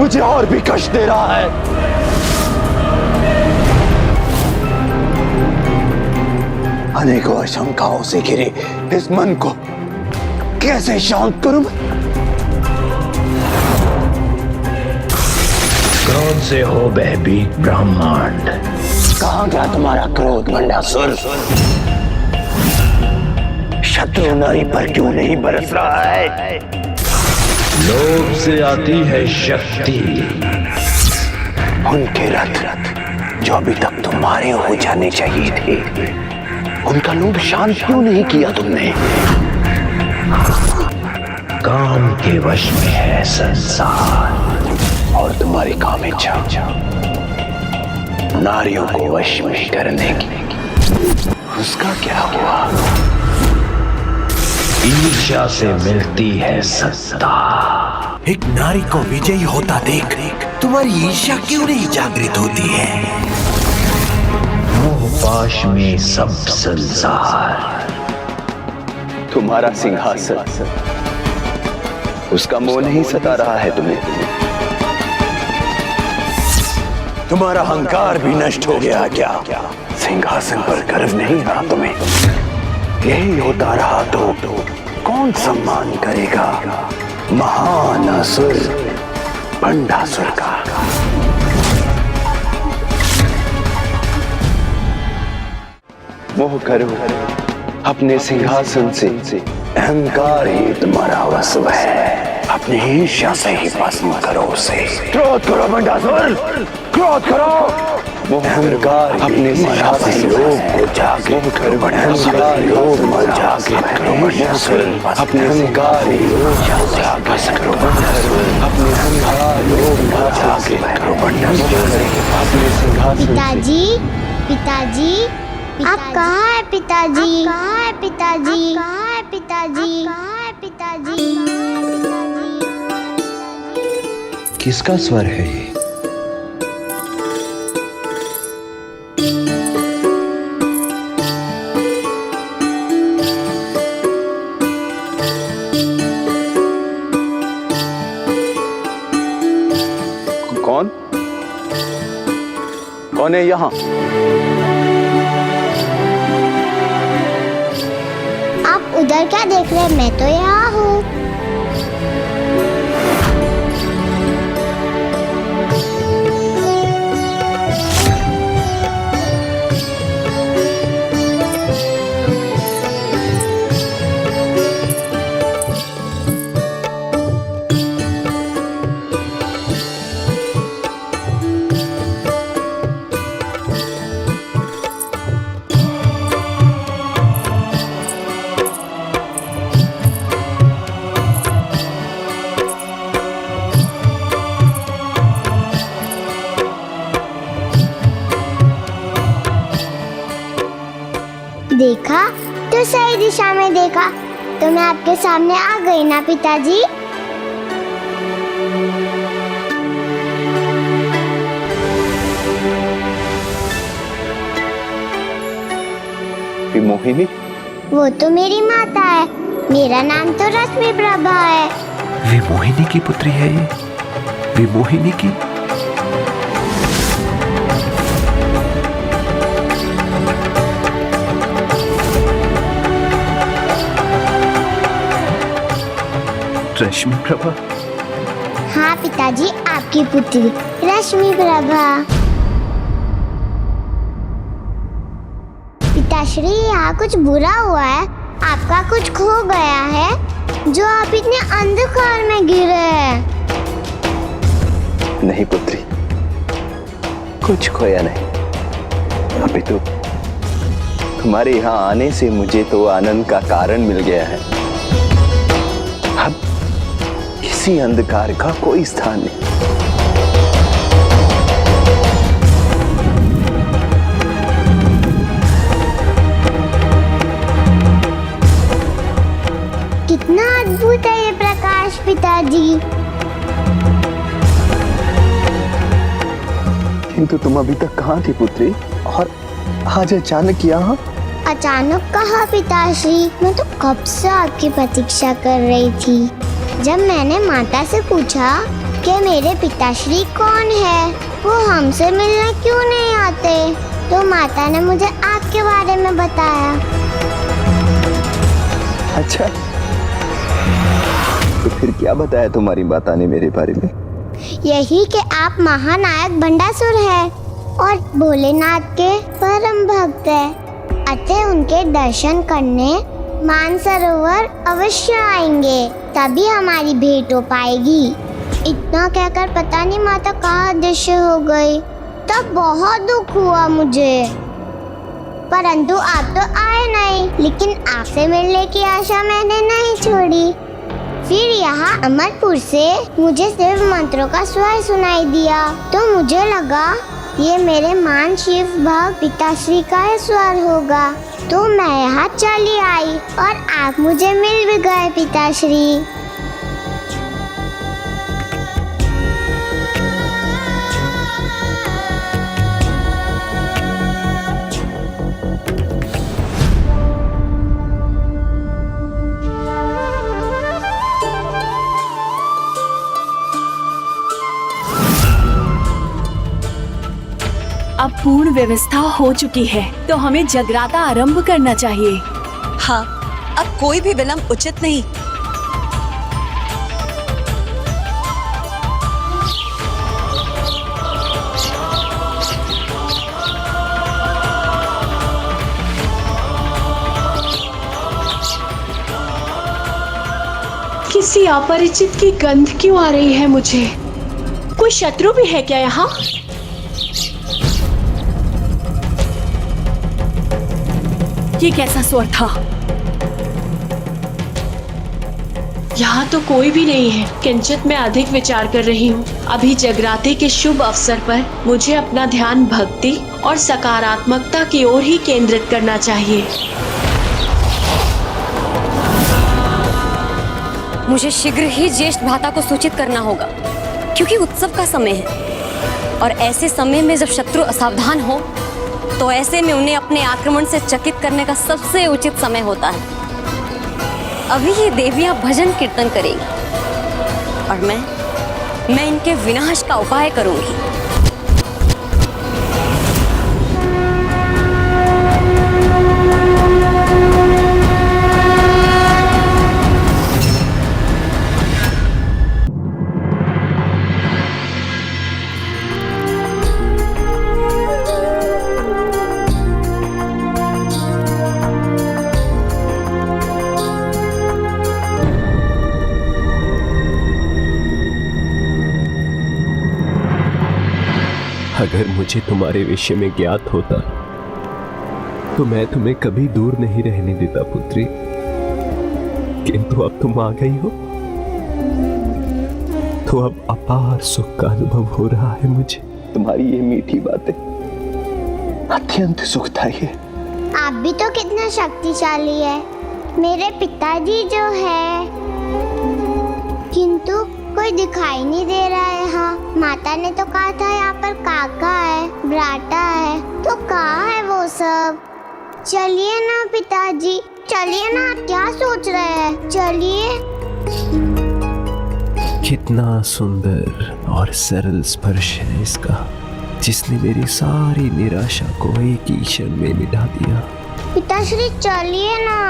मुझे और भी कष्ट दे रहा है। अनेकों आशंकाओं से घिरे इस मन को कैसे शांत करूं? क्रोध से हो भयभीत ब्रह्मांड। कहां गया तुम्हारा क्रोध भंडासुर? शत्रु नारी पर क्यों नहीं बरस रहा है? लोभ से आती है शक्ति। उनके रथ जो अभी तक तुम्हारे हो जाने चाहिए थे, उनका लोभ शांत क्यों नहीं किया तुमने? काम के वश में है संसार और तुम्हारी काम इच्छा नारियों को वश में करने की। उसका क्या हुआ? ईर्ष्या से मिलती है सत्ता। एक नारी को विजयी होता देख तुम्हारी ईर्ष्या क्यों नहीं जागृत होती है? मोह पाश में सब संसार। तुम्हारा सिंहासन, उसका मोह नहीं सता रहा है तुम्हें? तुम्हारा अहंकार भी नष्ट हो गया क्या? सिंहासन पर गर्व नहीं रहा तुम्हें? यही होता रहा तो कौन सम्मान करेगा महान असुर भंडासुर का? मोह करो अपने सिंहासन से, अहंकार ही तुम्हारा वश है। अपनी ईर्ष्या से ही भस्म करो उसे। क्रोध करो भंडासुर, क्रोध करो। अहंकार अपने सिंहासन से लोभ को जागृत करो भंडासुर। लोभ को जागृत करो भंडासुर। अपने अहंकार ही लोभ को जागृत करो भंडासुर। अपने अहंकार लोभ को जागृत करो भंडासुर। अपने सिंहासन। पिताजी, पिताजी, आप कहाँ है पिताजी? कहाँ है पिताजी? कहाँ है पिताजी? कहाँ है पिताजी? किसका स्वर है ये? कौन? कौन है यहाँ? आप उधर क्या देख रहे हैं? मैं तो यहाँ हूँ। दिशा में देखा तो मैं आपके सामने आ गई ना पिताजी। विमोहिनी? वो तो मेरी माता है, मेरा नाम तो रश्मि प्रभा है। विमोहिनी की पुत्री है ये? विमोहिनी की? रश्मि प्रभा? हाँ पिताजी, आपकी पुत्री रश्मि प्रभा। पिताश्री, यहाँ कुछ बुरा हुआ है, आपका कुछ खो गया है जो आप इतने अंधकार में गिरे हैं। नहीं पुत्री, कुछ खोया नहीं। अभी तो तुम्हारे यहाँ आने से मुझे तो आनंद का कारण मिल गया है। अब किसी अंधकार का कोई स्थान नहीं। कितना अद्भुत है ये प्रकाश पिताजी। किंतु तुम अभी तक कहाँ थी पुत्री, और आज अचानक यहाँ? अचानक कहा पिताश्री, मैं तो कब से आपकी प्रतीक्षा कर रही थी। जब मैंने माता से पूछा कि मेरे पिताश्री कौन है, वो हमसे मिलने क्यों नहीं आते, तो माता ने मुझे आपके बारे में बताया। अच्छा, तो फिर क्या बताया तुम्हारी माता ने मेरे बारे में? यही कि आप महानायक भंडासुर हैं और भोलेनाथ के परम भक्त हैं। अतः उनके दर्शन करने मानसरोवर अवश्य आएंगे, तभी हमारी भेंट हो पाएगी। इतना कहकर पता नहीं माता कहाँ अदृश्य हो गई। तब बहुत दुख हुआ मुझे, परंतु आप तो आए नहीं, लेकिन आपसे मिलने की आशा मैंने नहीं छोड़ी। फिर यहाँ अमरपुर से मुझे शिव मंत्रों का स्वर सुनाई दिया, तो मुझे लगा ये मेरे मान शिव भक्त पिताश्री का स्वर होगा, तो मैं यहाँ चली आई और आप मुझे मिल भी गए पिताश्री। अब पूर्ण व्यवस्था हो चुकी है, तो हमें जगराता आरंभ करना चाहिए। हाँ, अब कोई भी विलंब उचित नहीं। किसी अपरिचित की गंध क्यों आ रही है मुझे? कोई शत्रु भी है क्या यहाँ? ये कैसा स्वर था? यहाँ तो कोई भी नहीं है, किंचित मैं अधिक विचार कर रही हूँ। अभी जगराते के शुभ अवसर पर मुझे अपना ध्यान भक्ति और सकारात्मकता की ओर ही केंद्रित करना चाहिए। मुझे शीघ्र ही ज्येष्ठ भ्राता को सूचित करना होगा, क्योंकि उत्सव का समय है और ऐसे समय में जब शत्रु असावधान हो तो ऐसे में उन्हें अपने आक्रमण से चकित करने का सबसे उचित समय होता है। अभी ये देवियां भजन कीर्तन करेंगी और मैं इनके विनाश का उपाय करूंगी। अगर मुझे तुम्हारे विषय में ज्ञात होता तो मैं तुम्हें कभी दूर नहीं रहने देता पुत्री, किंतु अब तुम आ गई हो तो अब अपार सुख का अनुभव हो रहा है मुझे। तुम्हारी ये मीठी बातें अत्यंत सुखदायी है। आप भी तो कितना शक्तिशाली है, मेरे पिताजी जो है, किंतु कोई दिखाई नहीं दे रहा है यहाँ। माता ने तो कहा था यहाँ पर काका है, ब्राटा है, तो कहाँ है वो सब? चलिए ना पिताजी, चलिए ना, आप क्या सोच रहे हैं? चलिए। कितना सुंदर और सरल स्पर्श है इसका, जिसने मेरी सारी निराशा को एक ही क्षण में मिटा दिया। पिताश्री चलिए ना।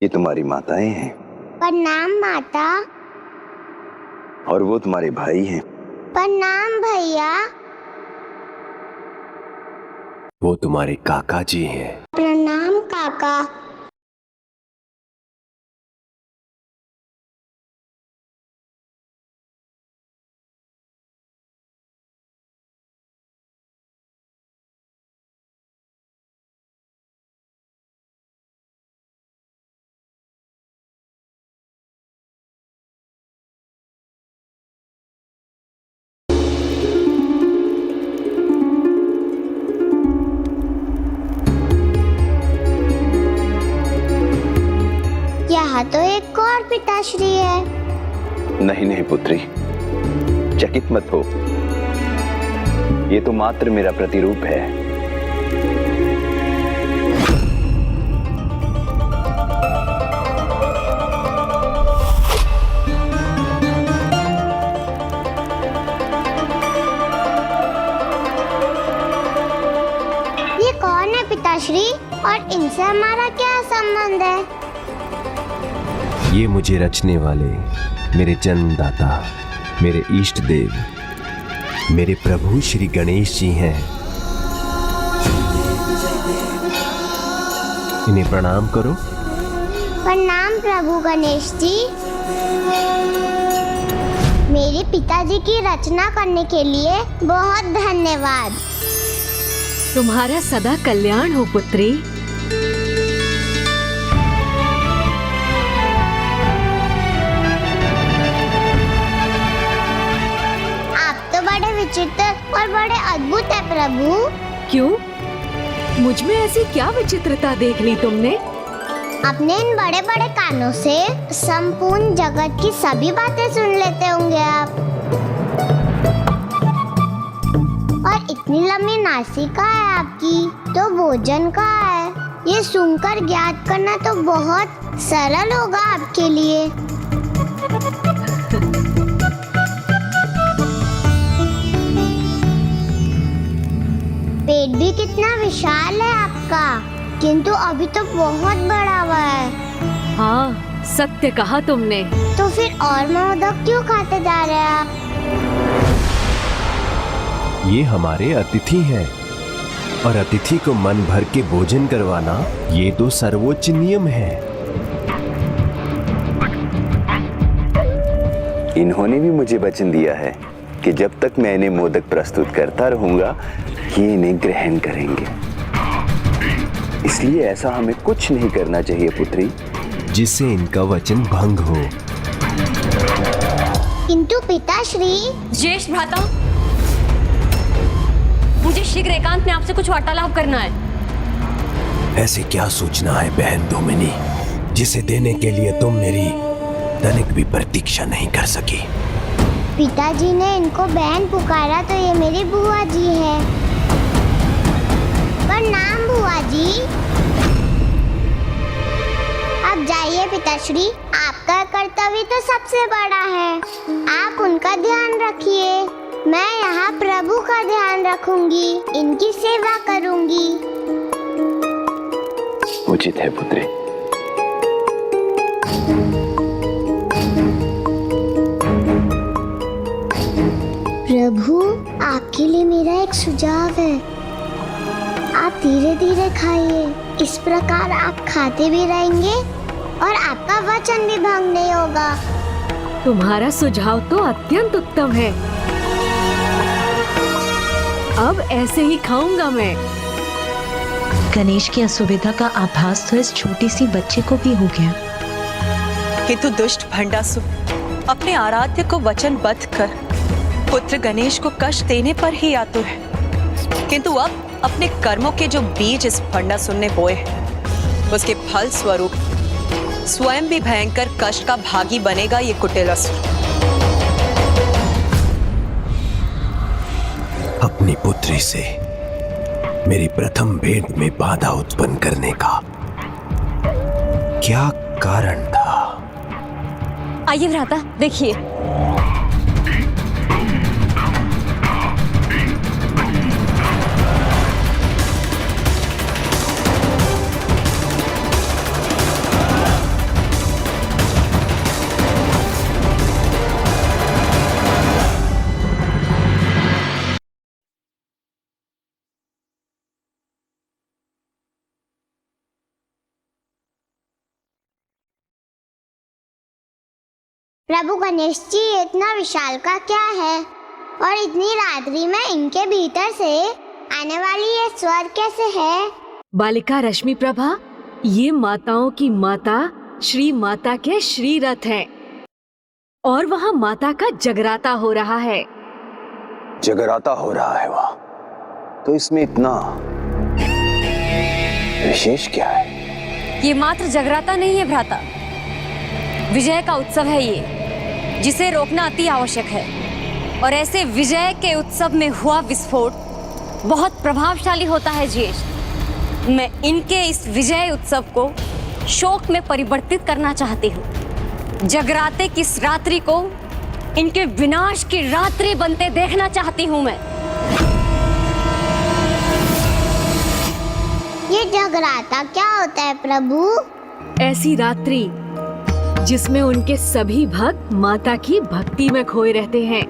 ये तुम्हारी माताएं हैं। प्रणाम माता। और वो तुम्हारे भाई हैं। प्रणाम भैया। वो तुम्हारे काका जी हैं। प्रणाम काका। यहाँ तो एक और पिताश्री है। नहीं नहीं पुत्री, चकित मत हो, ये तो मात्र मेरा प्रतिरूप है। ये कौन है पिताश्री, और इनसे हमारा क्या संबंध है? ये मुझे रचने वाले मेरे जन्मदाता, मेरे इष्ट देव, मेरे प्रभु श्री गणेश जी हैं। इन्हें प्रणाम करो। प्रणाम प्रभु गणेश जी। मेरे पिताजी की रचना करने के लिए बहुत धन्यवाद। तुम्हारा सदा कल्याण हो पुत्री। बड़े विचित्र और बड़े अद्भुत है प्रभु। क्यों? मुझ में ऐसी क्या विचित्रता देख ली तुमने? अपने इन बड़े बड़े कानों से संपूर्ण जगत की सभी बातें सुन लेते होंगे आप। और इतनी लंबी नासिका है आपकी, तो भोजन कहाँ है? ये सुनकर ज्ञात करना तो बहुत सरल होगा आपके लिए। पेट भी कितना विशाल है आपका, किंतु अभी तो बहुत बड़ा हुआ है। हाँ, सत्य कहा तुमने। तो फिर और मोदक क्यों खाते जा रहे हैं आप? ये हमारे अतिथि हैं, और अतिथि को मन भर के भोजन करवाना ये तो सर्वोच्च नियम है। इन्होंने भी मुझे वचन दिया है कि जब तक मैं इन्हें मोदक प्रस्तुत करता रहूंगा, ये इन्हें ग्रहण करेंगे। इसलिए ऐसा हमें कुछ नहीं करना चाहिए पुत्री जिससे इनका वचन भंग हो। किंतु पिताश्री। ज्येष्ठ भ्राता, मुझे शीघ्र एकांत में आपसे कुछ वार्तालाप करना है। ऐसे क्या सोचना है बहन दोमिनी, जिसे देने के लिए तुम मेरी तनिक भी प्रतीक्षा नहीं कर सकी? पिताजी ने इनको बहन पुकारा तो ये मेरी बुआ जी है। प्रणाम बुआ जी। अब जाइए पिताश्री, आपका कर्तव्य तो सबसे बड़ा है। आप उनका ध्यान रखिए, मैं यहाँ प्रभु का ध्यान रखूंगी, इनकी सेवा करूंगी। उचित है पुत्री। प्रभु, आपके लिए मेरा एक सुझाव है। आप धीरे धीरे खाइए, इस प्रकार आप खाते भी रहेंगे और आपका वचन भी भंग नहीं होगा। तुम्हारा सुझाव तो अत्यंत उत्तम है। अब ऐसे ही खाऊंगा मैं। गणेश की असुविधा का आभास तो इस छोटी सी बच्चे को भी हो गया। किंतु दुष्ट भंडासुर अपने आराध्य को वचनबद्ध कर पुत्र गणेश को कष्ट देने पर ही आतुर है, किंतु अब अपने कर्मों के जो बीज इस भंडासुर ने बोए हैं, उसके फल स्वरूप स्वयं भी भयंकर कष्ट का भागी बनेगा ये कुटिल असुर। अपनी पुत्री से मेरी प्रथम भेंट में बाधा उत्पन्न करने का क्या कारण था? आइए भ्राता, देखिए। प्रभु गणेश जी, इतना विशाल का क्या है और इतनी रात्रि में इनके भीतर से आने वाली ये स्वर कैसे है? बालिका रश्मि प्रभा, ये माताओं की माता श्री माता के श्री रथ हैं और वहाँ माता का जगराता हो रहा है। जगराता हो रहा है वहाँ, तो इसमें इतना विशेष क्या है? ये मात्र जगराता नहीं है भ्राता, विजय का उत्सव है ये, जिसे रोकना अति आवश्यक है। और ऐसे विजय के उत्सव में हुआ विस्फोट बहुत प्रभावशाली होता है ज्येष्ठ। मैं इनके इस विजय उत्सव को शोक में परिवर्तित करना चाहती हूँ। जगराते की इस रात्रि को इनके विनाश की रात्रि बनते देखना चाहती हूँ मैं। ये जगराता क्या होता है प्रभु? ऐसी रात्रि जिसमें उनके सभी भक्त माता की भक्ति में खोए रहते हैं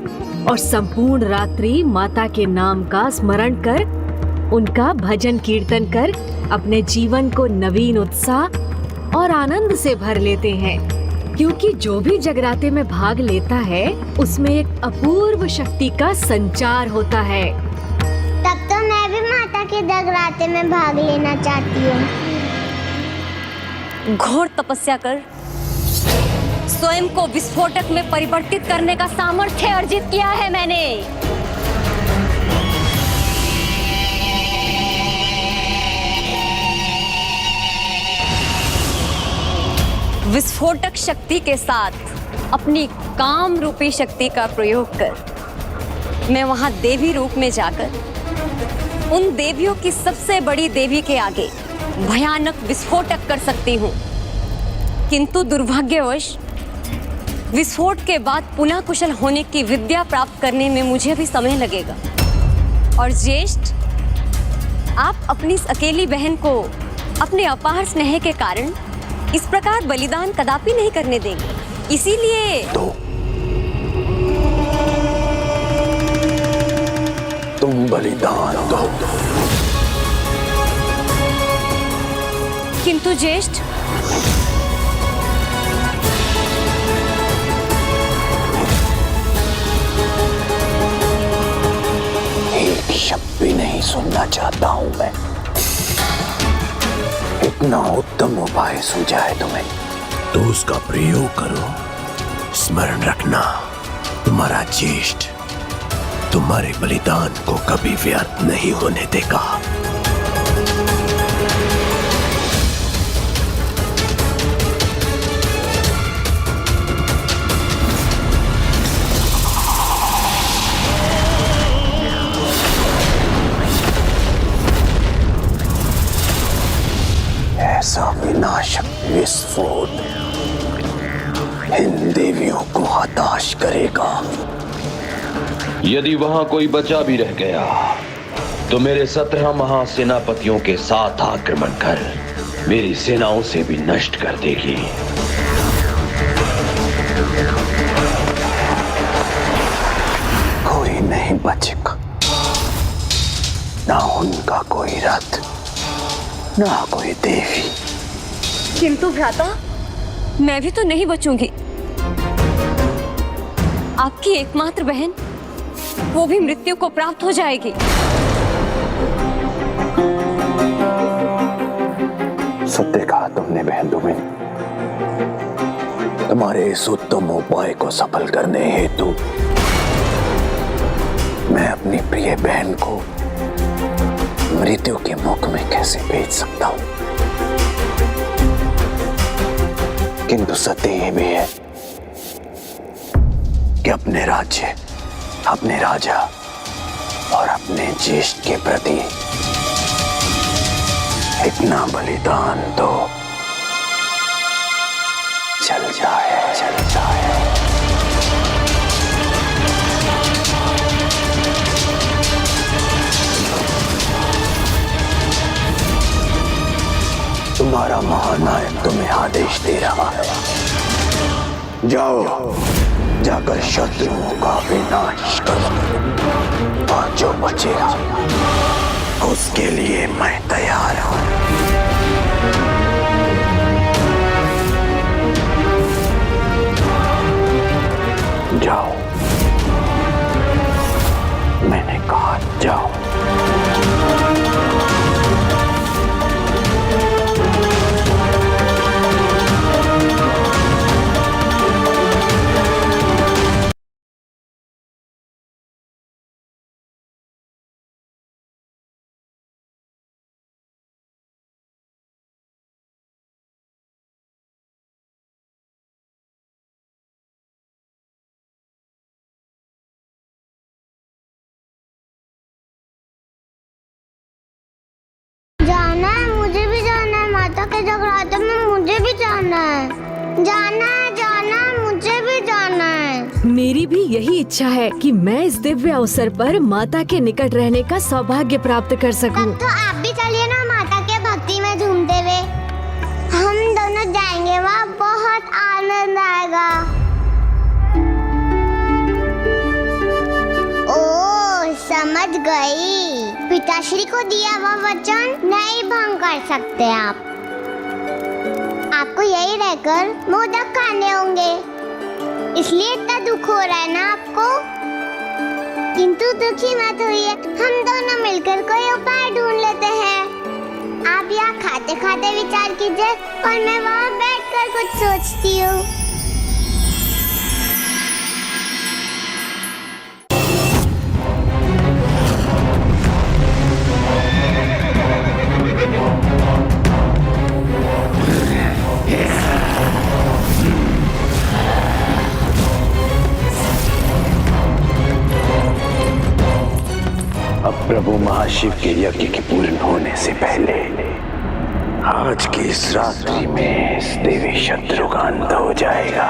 और संपूर्ण रात्रि माता के नाम का स्मरण कर, उनका भजन कीर्तन कर अपने जीवन को नवीन उत्साह और आनंद से भर लेते हैं। क्योंकि जो भी जगराते में भाग लेता है उसमें एक अपूर्व शक्ति का संचार होता है। तब तो मैं भी माता के जगराते में भाग लेना चाहती हूँ। घोर तपस्या कर स्वयं को विस्फोटक में परिवर्तित करने का सामर्थ्य अर्जित किया है मैंने। विस्फोटक शक्ति के साथ अपनी काम रूपी शक्ति का प्रयोग कर मैं वहां देवी रूप में जाकर उन देवियों की सबसे बड़ी देवी के आगे भयानक विस्फोटक कर सकती हूँ। किंतु दुर्भाग्यवश विस्फोट के बाद पुनः कुशल होने की विद्या प्राप्त करने में मुझे भी समय लगेगा। और ज्येष्ठ, आप अपनी इस अकेली बहन को अपने अपार स्नेह के कारण इस प्रकार बलिदान कदापि नहीं करने देंगे। इसीलिए तुम बलिदान दो। किंतु ज्येष्ठ, एक शब्द भी नहीं सुनना चाहता हूं मैं। इतना उत्तम उपाय सूझा है तुम्हें तो उसका प्रयोग करो। स्मरण रखना, तुम्हारा ज्येष्ठ तुम्हारे बलिदान को कभी व्यर्थ नहीं होने देगा। ऐसा विनाशक विस्फोट इन देवियों को हताश करेगा। यदि वहां कोई बचा भी रह गया तो मेरे 17 महासेनापतियों के साथ आक्रमण कर मेरी सेनाओं से भी नष्ट कर देगी। कोई नहीं बचेगा, ना उनका कोई रथ, ना कोई देवी। किंतु भ्राता, मैं भी तो नहीं बचूंगी। आपकी एकमात्र बहन, वो भी मृत्यु को प्राप्त हो जाएगी। सत्य कहा तुमने बहन दुमिनी। तुम्हारे इस उत्तम उपाय को सफल करने हेतु मैं अपनी प्रिय बहन को मृत्यु के मुख में कैसे भेज सकता हूं, किंतु सत्य यह भी है कि अपने राज्य, अपने राजा और अपने ज्येष्ठ के प्रति इतना बलिदान तो चल जाए। तुम्हारा महानायक तुम्हें आदेश दे रहा है, जाओ, जाकर शत्रुओं का विनाश करो और जो बचेगा उसके लिए मैं तैयार हूं। जाओ, मैंने कहा जाओ। जाना है, मुझे भी जाना है। माता के जगराते में मुझे भी जाना है। जाना है, मुझे भी जाना है। मेरी भी यही इच्छा है कि मैं इस दिव्य अवसर पर माता के निकट रहने का सौभाग्य प्राप्त कर सकूं। तब तो आप भी चलिए ना माता के भक्ति में झूमते हुए। हम दोनों जाएंगे, वहाँ बहुत आनंद आएगा। ओ, समझ गई। पिताश्री को दिया हुआ वचन नहीं भंग कर सकते आप। आपको यही रहकर मोदक खाने होंगे, इसलिए इतना दुख हो रहा है ना आपको। किंतु दुखी मत होइए, हम दोनों मिलकर कोई उपाय ढूंढ लेते हैं। आप यहाँ खाते खाते विचार कीजिए और मैं वहाँ बैठकर कुछ सोचती हूँ। अब प्रभु महाशिव के यज्ञ के पूर्ण होने से पहले आज की इस रात्रि में इस देवी शत्रु का अंत हो जाएगा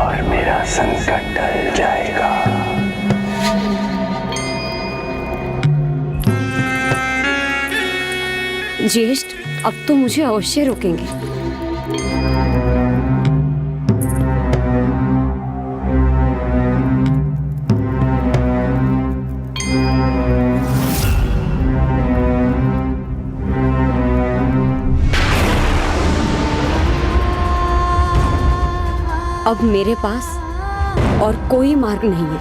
और मेरा संकट टल जाएगा। ज्येष्ठ, अब तो मुझे अवश्य रोकेंगे। अब मेरे पास और कोई मार्ग नहीं है।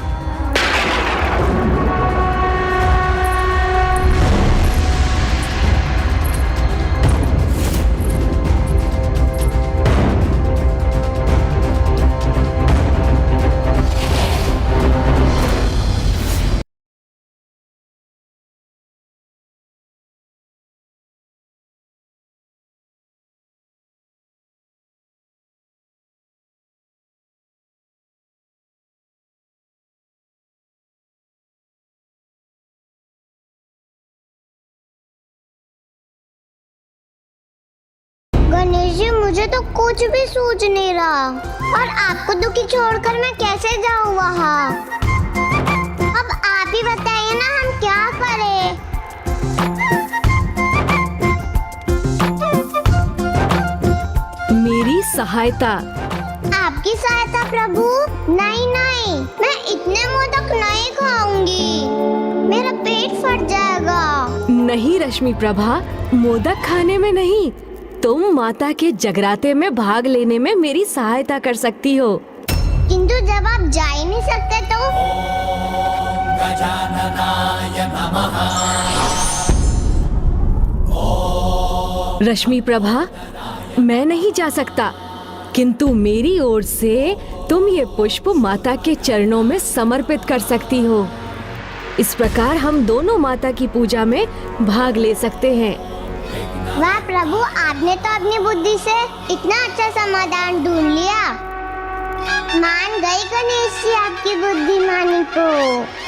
गणेश जी, मुझे तो कुछ भी सूझ नहीं रहा और आपको दुखी छोड़कर मैं कैसे जाऊँ वहाँ। अब आप ही बताइए ना, हम क्या करें। मेरी सहायता। आपकी सहायता प्रभु? नहीं नहीं, मैं इतने मोदक नहीं खाऊंगी, मेरा पेट फट जाएगा। नहीं रश्मि प्रभा, मोदक खाने में नहीं, तुम माता के जगराते में भाग लेने में मेरी सहायता कर सकती हो। किंतु जब आप जा ही नहीं सकते तो? रश्मि प्रभा, मैं नहीं जा सकता, किंतु मेरी ओर से तुम ये पुष्प माता के चरणों में समर्पित कर सकती हो। इस प्रकार हम दोनों माता की पूजा में भाग ले सकते हैं। वाह प्रभु, आपने तो अपनी बुद्धि से इतना अच्छा समाधान ढूंढ लिया। मान गई गणेश जी आपकी बुद्धिमानी को।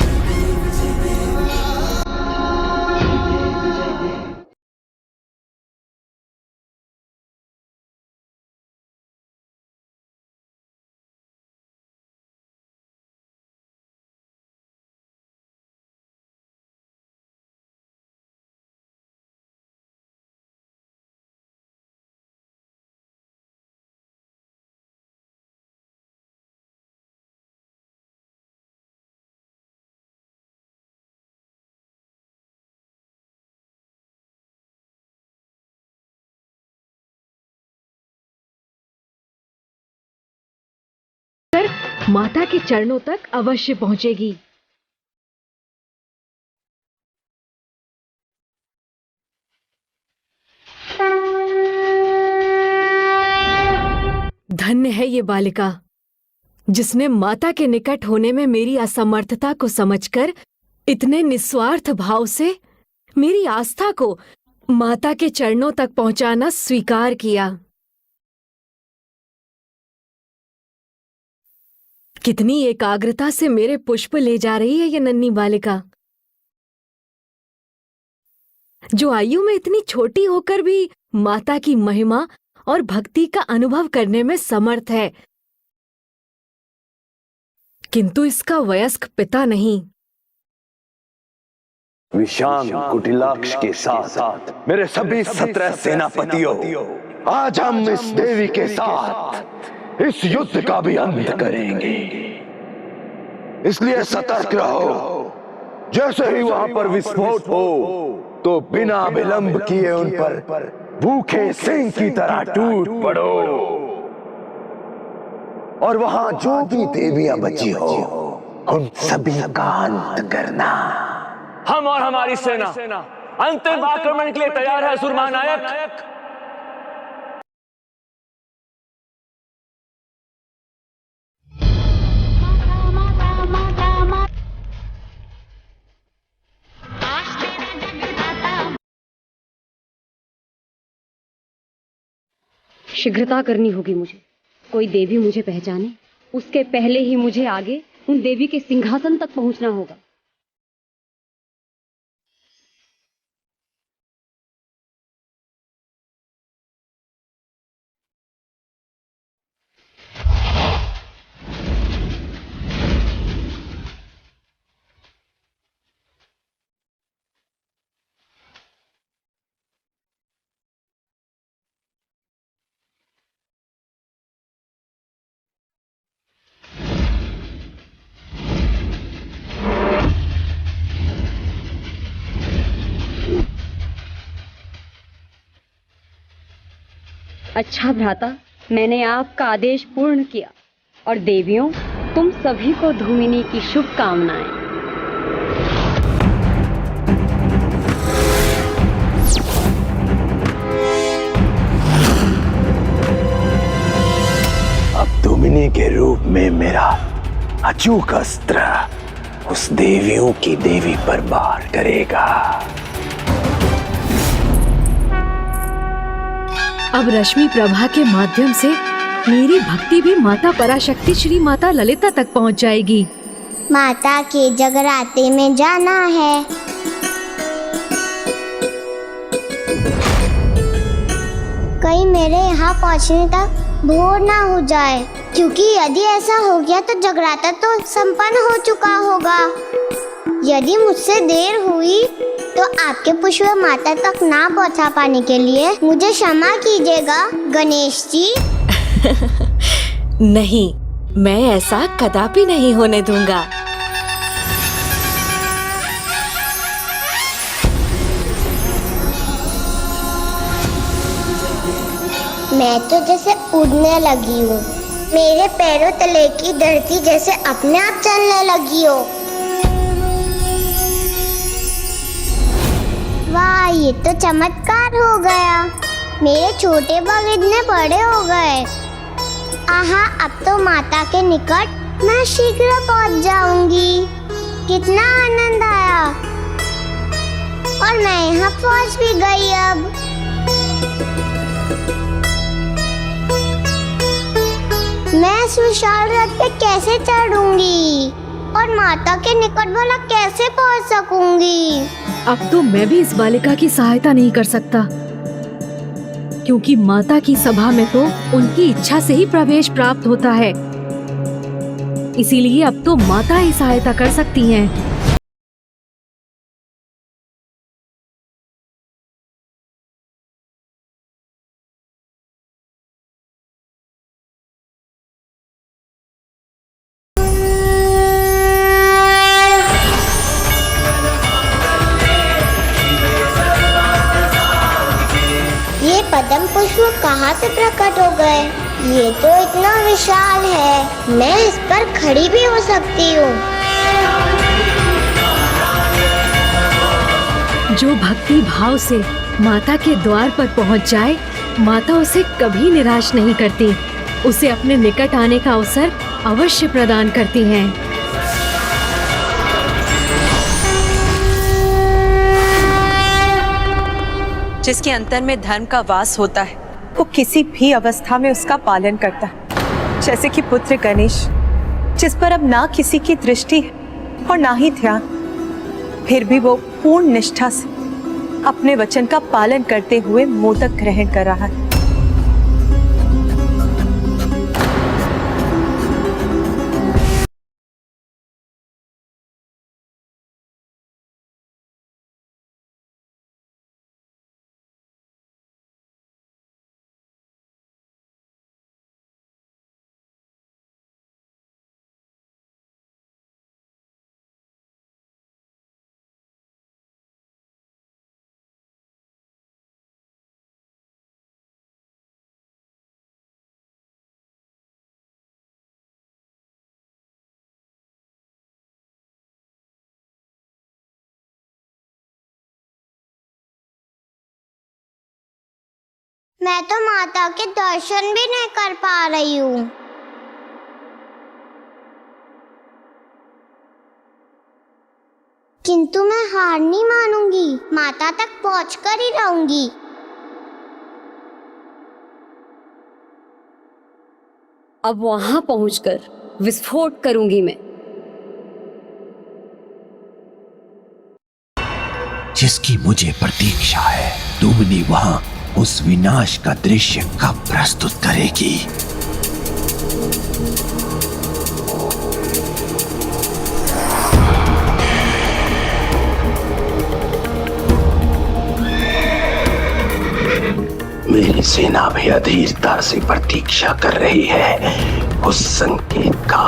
माता के चरणों तक अवश्य पहुंचेगी। धन्य है ये बालिका, जिसने माता के निकट होने में मेरी असमर्थता को समझकर इतने निस्वार्थ भाव से मेरी आस्था को माता के चरणों तक पहुंचाना स्वीकार किया। कितनी एकाग्रता से मेरे पुष्प ले जा रही है ये नन्ही बालिका, जो आयु में इतनी छोटी होकर भी माता की महिमा और भक्ति का अनुभव करने में समर्थ है, किंतु इसका वयस्क पिता नहीं। विशाम कुटिलाक्ष के साथ मेरे सभी 17 सेनापतियों, आज हम इस देवी के साथ इस युद्ध का भी अंत करेंगे। इसलिए सतर्क रहो। जैसे ही वहां पर विस्फोट हो तो बिना विलंब किए उन पर भूखे सिंह की तरह टूट पड़ो और वहां जो भी देवियां बची हो उन सभी का अंत करना। हम और हमारी सेना अंतिम आक्रमण के लिए तैयार है असुर महानायक। शीघ्रता करनी होगी मुझे। कोई देवी मुझे पहचाने, उसके पहले ही मुझे आगे उन देवी के सिंहासन तक पहुंचना होगा। अच्छा भ्राता, मैंने आपका आदेश पूर्ण किया और देवियों, तुम सभी को धूमिनी की शुभकामनाएं। अब धूमिनी के रूप में मेरा अचूक अस्त्र उस देवियों की देवी पर वार करेगा। अब रश्मि प्रभा के माध्यम से मेरी भक्ति भी माता पराशक्ति श्री माता ललिता तक पहुंच जाएगी। माता के जगराते में जाना है। कहीं मेरे यहाँ पहुँचने तक भोर ना हो जाए, क्योंकि यदि ऐसा हो गया तो जगराता तो संपन्न हो चुका होगा। यदि मुझसे देर हुई तो आपके पुष्प माता तक ना पहुँचा पाने के लिए मुझे क्षमा कीजिएगा गणेश जी। नहीं, मैं ऐसा कदापि नहीं होने दूंगा। मैं तो जैसे उड़ने लगी हूँ, मेरे पैरों तले की धरती जैसे अपने आप चलने लगी हो। वाह, ये तो चमत्कार हो गया। मेरे छोटे बाल इतने बड़े हो गए। आहा, अब तो माता के निकट मैं शीघ्र पहुंच जाऊंगी। कितना आनंद आया। और मैं यहाँ पहुंच भी गई। अब मैं इस विशाल रथ पे कैसे चढ़ूंगी और माता के निकट भला कैसे पहुंच सकूंगी? अब तो मैं भी इस बालिका की सहायता नहीं कर सकता, क्योंकि माता की सभा में तो उनकी इच्छा से ही प्रवेश प्राप्त होता है। इसीलिए अब तो माता ही सहायता कर सकती हैं। पद्म पुष्प कहाँ से प्रकट हो गए? ये तो इतना विशाल है, मैं इस पर खड़ी भी हो सकती हूँ। जो भक्ति भाव से माता के द्वार पर पहुँच जाए, माता उसे कभी निराश नहीं करती, उसे अपने निकट आने का अवसर अवश्य प्रदान करती हैं। जिसके अंतर में धर्म का वास होता है, वो किसी भी अवस्था में उसका पालन करता है। जैसे कि पुत्र गणेश, जिस पर अब ना किसी की दृष्टि है और ना ही ध्यान, फिर भी वो पूर्ण निष्ठा से अपने वचन का पालन करते हुए मोदक ग्रहण कर रहा है। मैं तो माता के दर्शन भी नहीं कर पा रही हूँ। किंतु मैं हार नहीं मानूंगी, माता तक पहुंचकर ही रहूंगी। अब वहां पहुंचकर विस्फोट करूंगी मैं। जिसकी मुझे प्रतीक्षा है, डूबनी वहां उस विनाश का दृश्य कब प्रस्तुत करेगी? मेरी सेना भी अधीरता से प्रतीक्षा कर रही है उस संकेत का।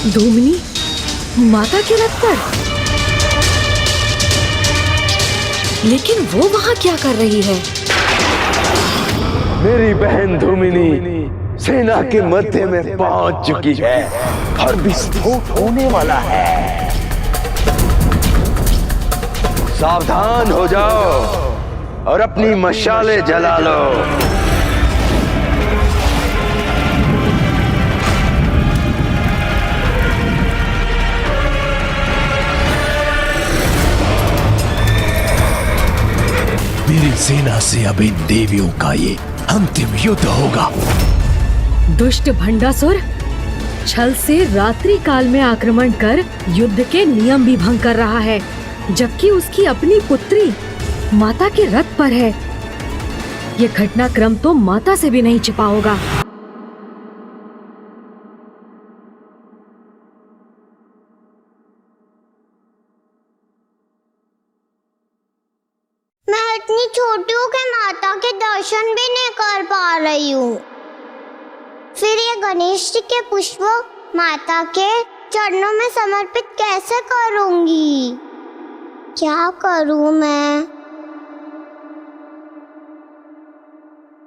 धूमनी माता के रथ पर, लेकिन वो वहां क्या कर रही है? मेरी बहन धूमिनी सेना के मध्य में पहुंच चुकी है और विस्फोट होने वाला है। सावधान हो जाओ और अपनी मशाले जला लो। मेरी सेना से अब इन देवियों का ये अंतिम युद्ध होगा। दुष्ट भंडासुर छल से रात्रि काल में आक्रमण कर युद्ध के नियम भी भंग कर रहा है, जबकि उसकी अपनी पुत्री माता के रथ पर है। ये घटनाक्रम तो माता से भी नहीं छिपा होगा। मैं इतनी छोटी हूँ कि माता के दर्शन भी नहीं कर पा रही हूँ। फिर ये गणेश जी के पुष्प माता के चरणों में समर्पित कैसे करूँगी? क्या करूँ मैं?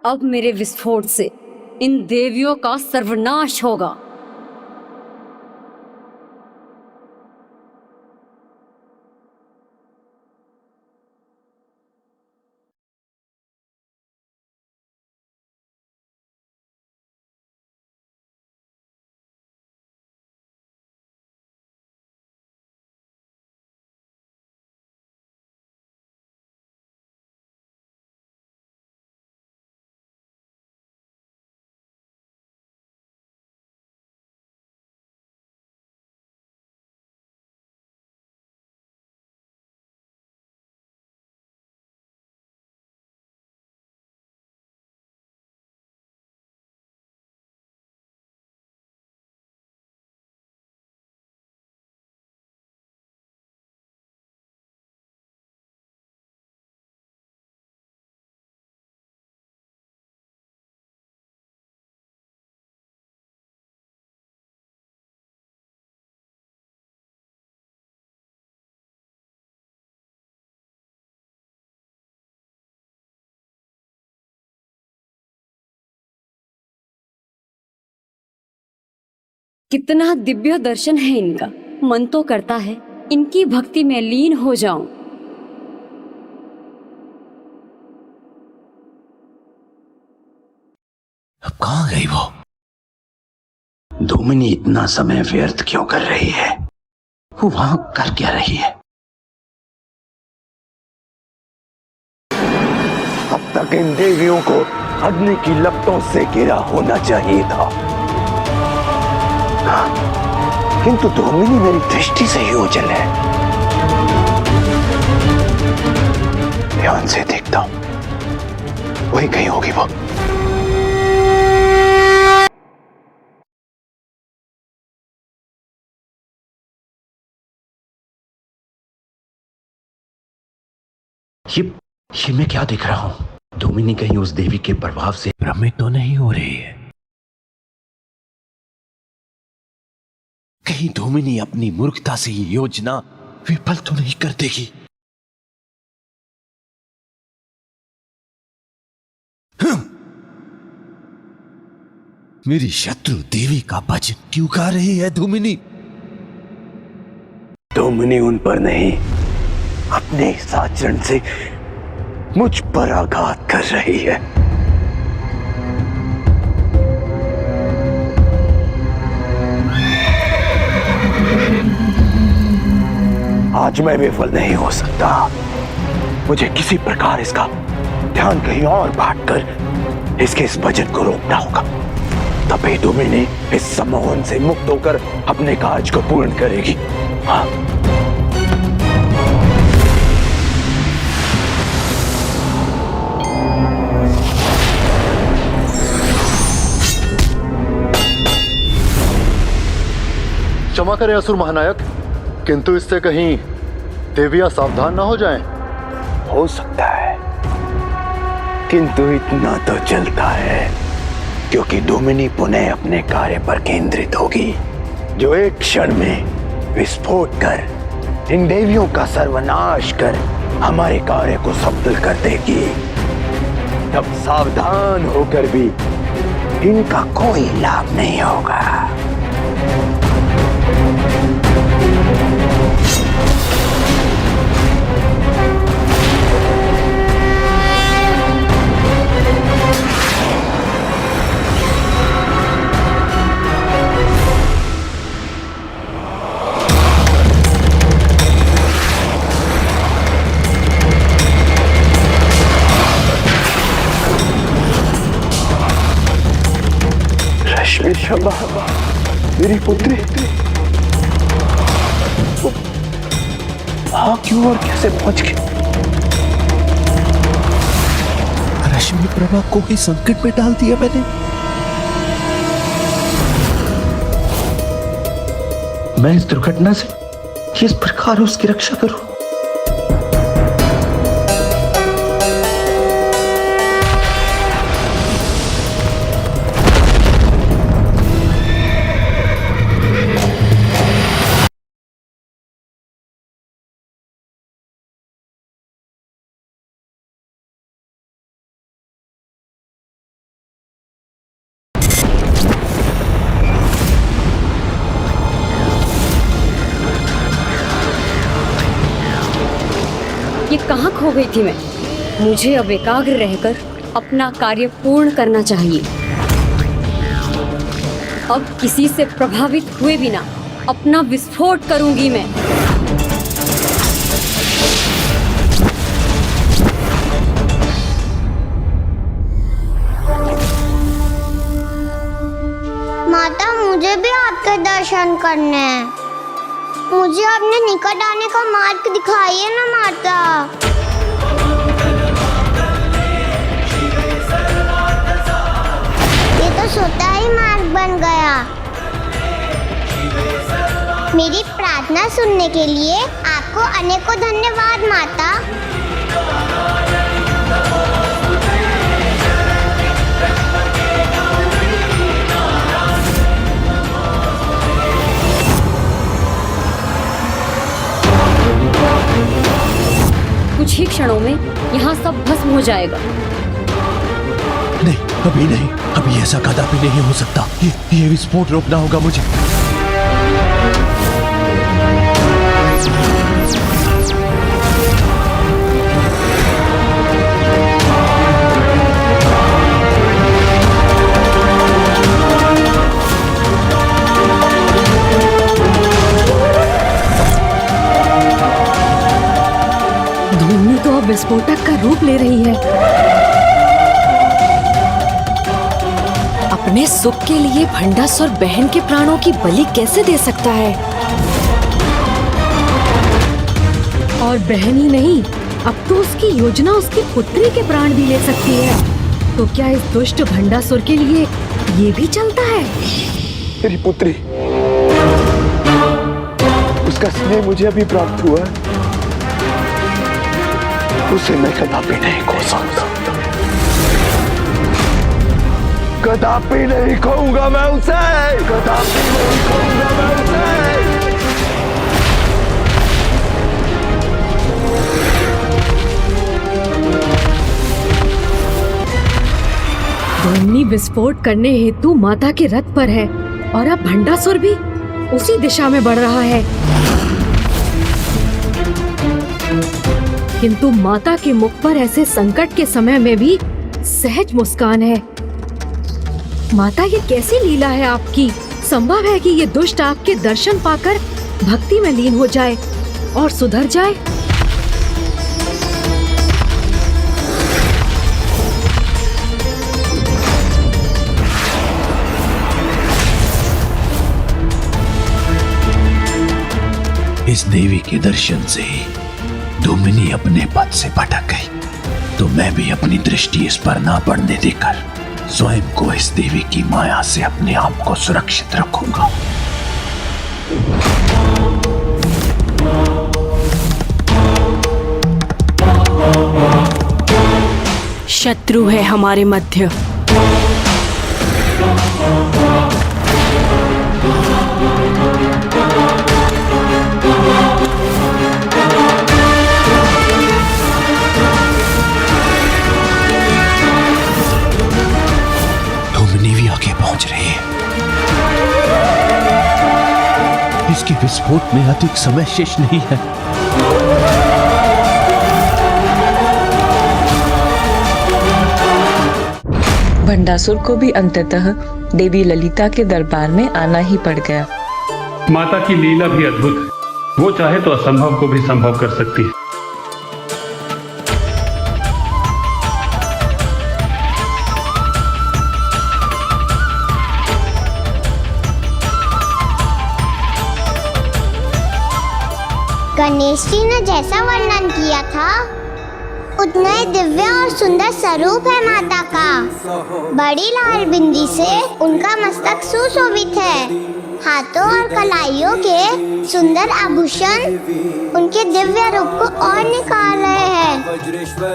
अब मेरे विस्फोट से इन देवियों का सर्वनाश होगा। कितना दिव्य दर्शन है इनका। मन तो करता है इनकी भक्ति में लीन हो जाऊं। अब कहाँ गई वो? धूमिनी इतना समय व्यर्थ क्यों कर रही है? वो वहां कर क्या रही है? अब तक इन देवियों को अग्नि की लपटों से घिरा होना चाहिए था, किंतु धूमिनी मेरी दृष्टि से ही ओझल है। ध्यान से देखता हूं, वही कहीं होगी वो। ये मैं क्या देख रहा हूं? धूमिनी कहीं उस देवी के प्रभाव से भ्रमित तो नहीं हो रही है? कहीं धूमिनी अपनी मूर्खता से ये योजना विफल तो नहीं कर देगी? मेरी शत्रु देवी का भजन क्यों गा रही है धूमिनी? धूमिनी उन पर नहीं, अपने इस आचरण से मुझ पर आघात कर रही है। आज मैं विफल नहीं हो सकता। मुझे किसी प्रकार इसका ध्यान कहीं और बांटकर इसके इस भजन को रोकना होगा। तभी धूमिनी इस सम्मोहन से मुक्त होकर अपने कार्य को पूर्ण करेगी। हाँ। क्षमा करें असुर महानायक, किंतु इससे कहीं देवियां सावधान ना हो जाएं। हो सकता है, किंतु इतना तो चलता है, क्योंकि धूमिनी पुनः अपने कार्य पर केंद्रित होगी, जो एक क्षण में विस्फोट कर इन देवियों का सर्वनाश कर हमारे कार्य को सफल कर देगी। तब सावधान होकर भी इनका कोई लाभ नहीं होगा। क्षमा, मेरी पुत्री हाँ क्यों और कैसे पहुंच गई? रश्मि प्रभा को ही संकट में डाल दिया मैंने। मैं इस दुर्घटना से किस प्रकार उसकी रक्षा करूं? ये कहाँ खो गई थी मैं? मुझे अब एकाग्र रहकर अपना कार्य पूर्ण करना चाहिए। अब किसी से प्रभावित हुए बिना अपना विस्फोट करूंगी मैं। माता मुझे भी आपके दर्शन करने हैं। मुझे अपने निकट आने का मार्ग दिखाइए ना माता। ये तो स्वतः ही मार्ग बन गया। मेरी प्रार्थना सुनने के लिए आपको अनेकों धन्यवाद माता। कुछ ही क्षणों में यहाँ सब भस्म हो जाएगा। नहीं, अभी नहीं, अभी ऐसा कदापि नहीं हो सकता। ये विस्फोट रोकना होगा मुझे। धूमनी तो अब विस्फोटक का रूप ले रही है। अपने सुख के लिए भंडासुर बहन के प्राणों की बलि कैसे दे सकता है? और बहन ही नहीं, अब तो उसकी योजना उसकी पुत्री के प्राण भी ले सकती है। तो क्या इस दुष्ट भंडासुर के लिए ये भी चलता है? मेरी पुत्री, उसका स्नेह मुझे अभी प्राप्त हुआ है। उसे मैं कदापि नहीं खो सकता। कदापि नहीं खोऊंगा मैं उसे। कदापि नहीं खोऊंगा मैं उसे। धूमनी विस्फोट करने हेतु माता के रथ पर है और अब भंडासुर भी उसी दिशा में बढ़ रहा है। किंतु माता के मुख पर ऐसे संकट के समय में भी सहज मुस्कान है। माता, ये कैसी लीला है आपकी? संभव है कि ये दुष्ट आपके दर्शन पाकर भक्ति में लीन हो जाए और सुधर जाए। इस देवी के दर्शन से धूमिनी अपने पद से भटक गई, तो मैं भी अपनी दृष्टि इस पर ना पड़ने देकर स्वयं को इस देवी की माया से अपने आप को सुरक्षित रखूंगा। शत्रु है हमारे मध्य। पहुंच रही है। इसके विस्फोट में अधिक समय शेष नहीं है। भंडासुर को भी अंततः देवी ललिता के दरबार में आना ही पड़ गया। माता की लीला भी अद्भुत है। वो चाहे तो असंभव को भी संभव कर सकती है। गणेश जी ने जैसा वर्णन किया था उतना ही दिव्य और सुंदर स्वरूप है माता का। बड़ी लाल बिंदी से उनका मस्तक सुशोभित है। हाथों और कलाइयों के सुंदर आभूषण उनके दिव्य रूप को और निखार रहे हैं।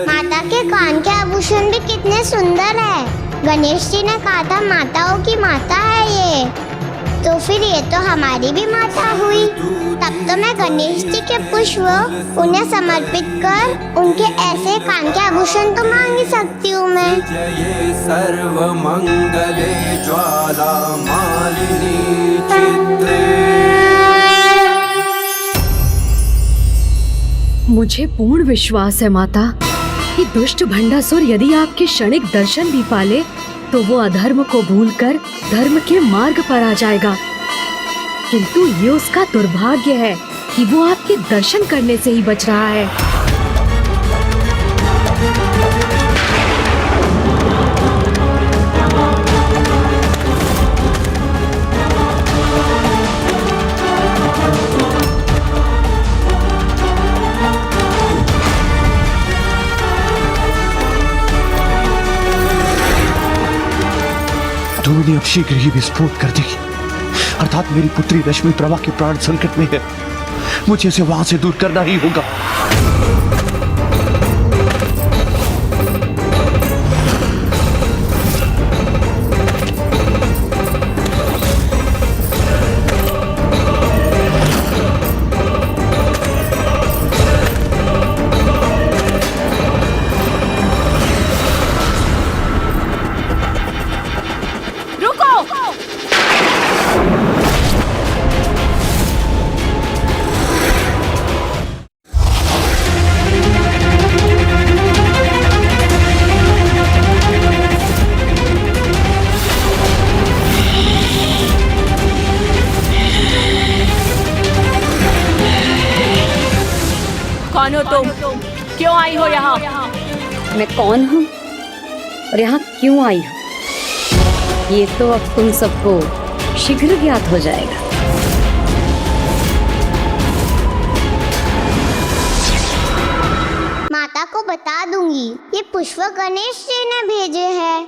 माता के कान के आभूषण भी कितने सुंदर है। गणेश जी ने कहा था माताओं की माता है ये, तो फिर ये तो हमारी भी माता हुई। तब तो मैं गणेश जी के पुष्प उन्हें समर्पित कर उनके ऐसे कान के आभूषण तो मांग ही सकती हूँ मैं। सर्व मंगले ज्वाला मालिनी चित्रे। मुझे पूर्ण विश्वास है माता कि दुष्ट भंडासुर यदि आपके क्षणिक दर्शन भी पाले तो वो अधर्म को भूलकर धर्म के मार्ग पर आ जाएगा। किंतु ये उसका दुर्भाग्य है कि वो आपके दर्शन करने से ही बच रहा है। धूनी अब शीघ्र ही विस्फोट कर देगी, अर्थात मेरी पुत्री रश्मि प्रभा के प्राण संकट में है। मुझे इसे वहां से दूर करना ही होगा। कौन हो तुम? क्यों आई हो यहाँ? मैं कौन हूँ और यहाँ क्यों आई हूँ ये तो अब तुम सबको शीघ्र ज्ञात हो जाएगा। माता को बता दूंगी ये पुष्प गणेश जी ने भेजे हैं।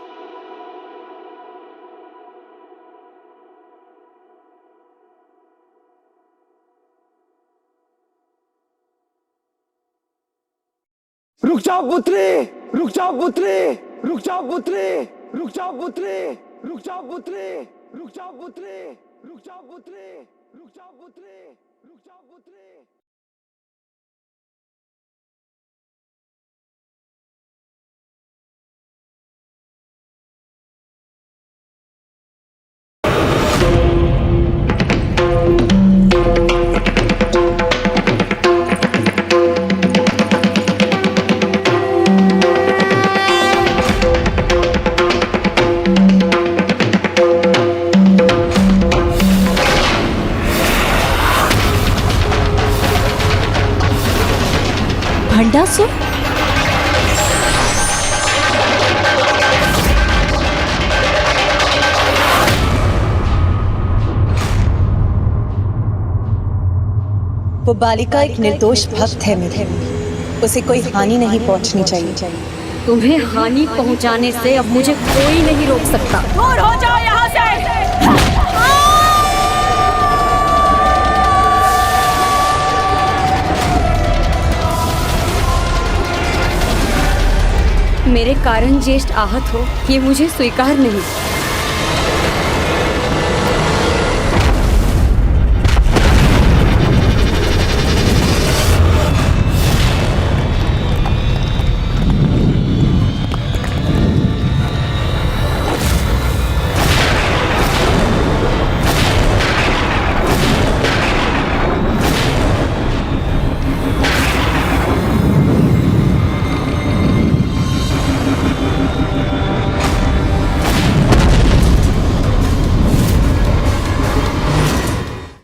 रुक जाओ पुत्री, रुक जाओ पुत्री, रुक जाओ पुत्री, रुक जाओ पुत्री, रुक जाओ पुत्री, रुक जाओ पुत्री, रुक जाओ पुत्री, रुक जाओ पुत्री, रुक जाओ पुत्री। भंडासुर? वो बालिका एक निर्दोष भक्त है मेरे, उसे कोई हानि नहीं पहुंचनी चाहिए। तुम्हें हानि पहुंचाने से अब मुझे कोई नहीं रोक सकता। दूर हो जाओ यहाँ से। मेरे कारण ज्येष्ठ आहत हो ये मुझे स्वीकार नहीं।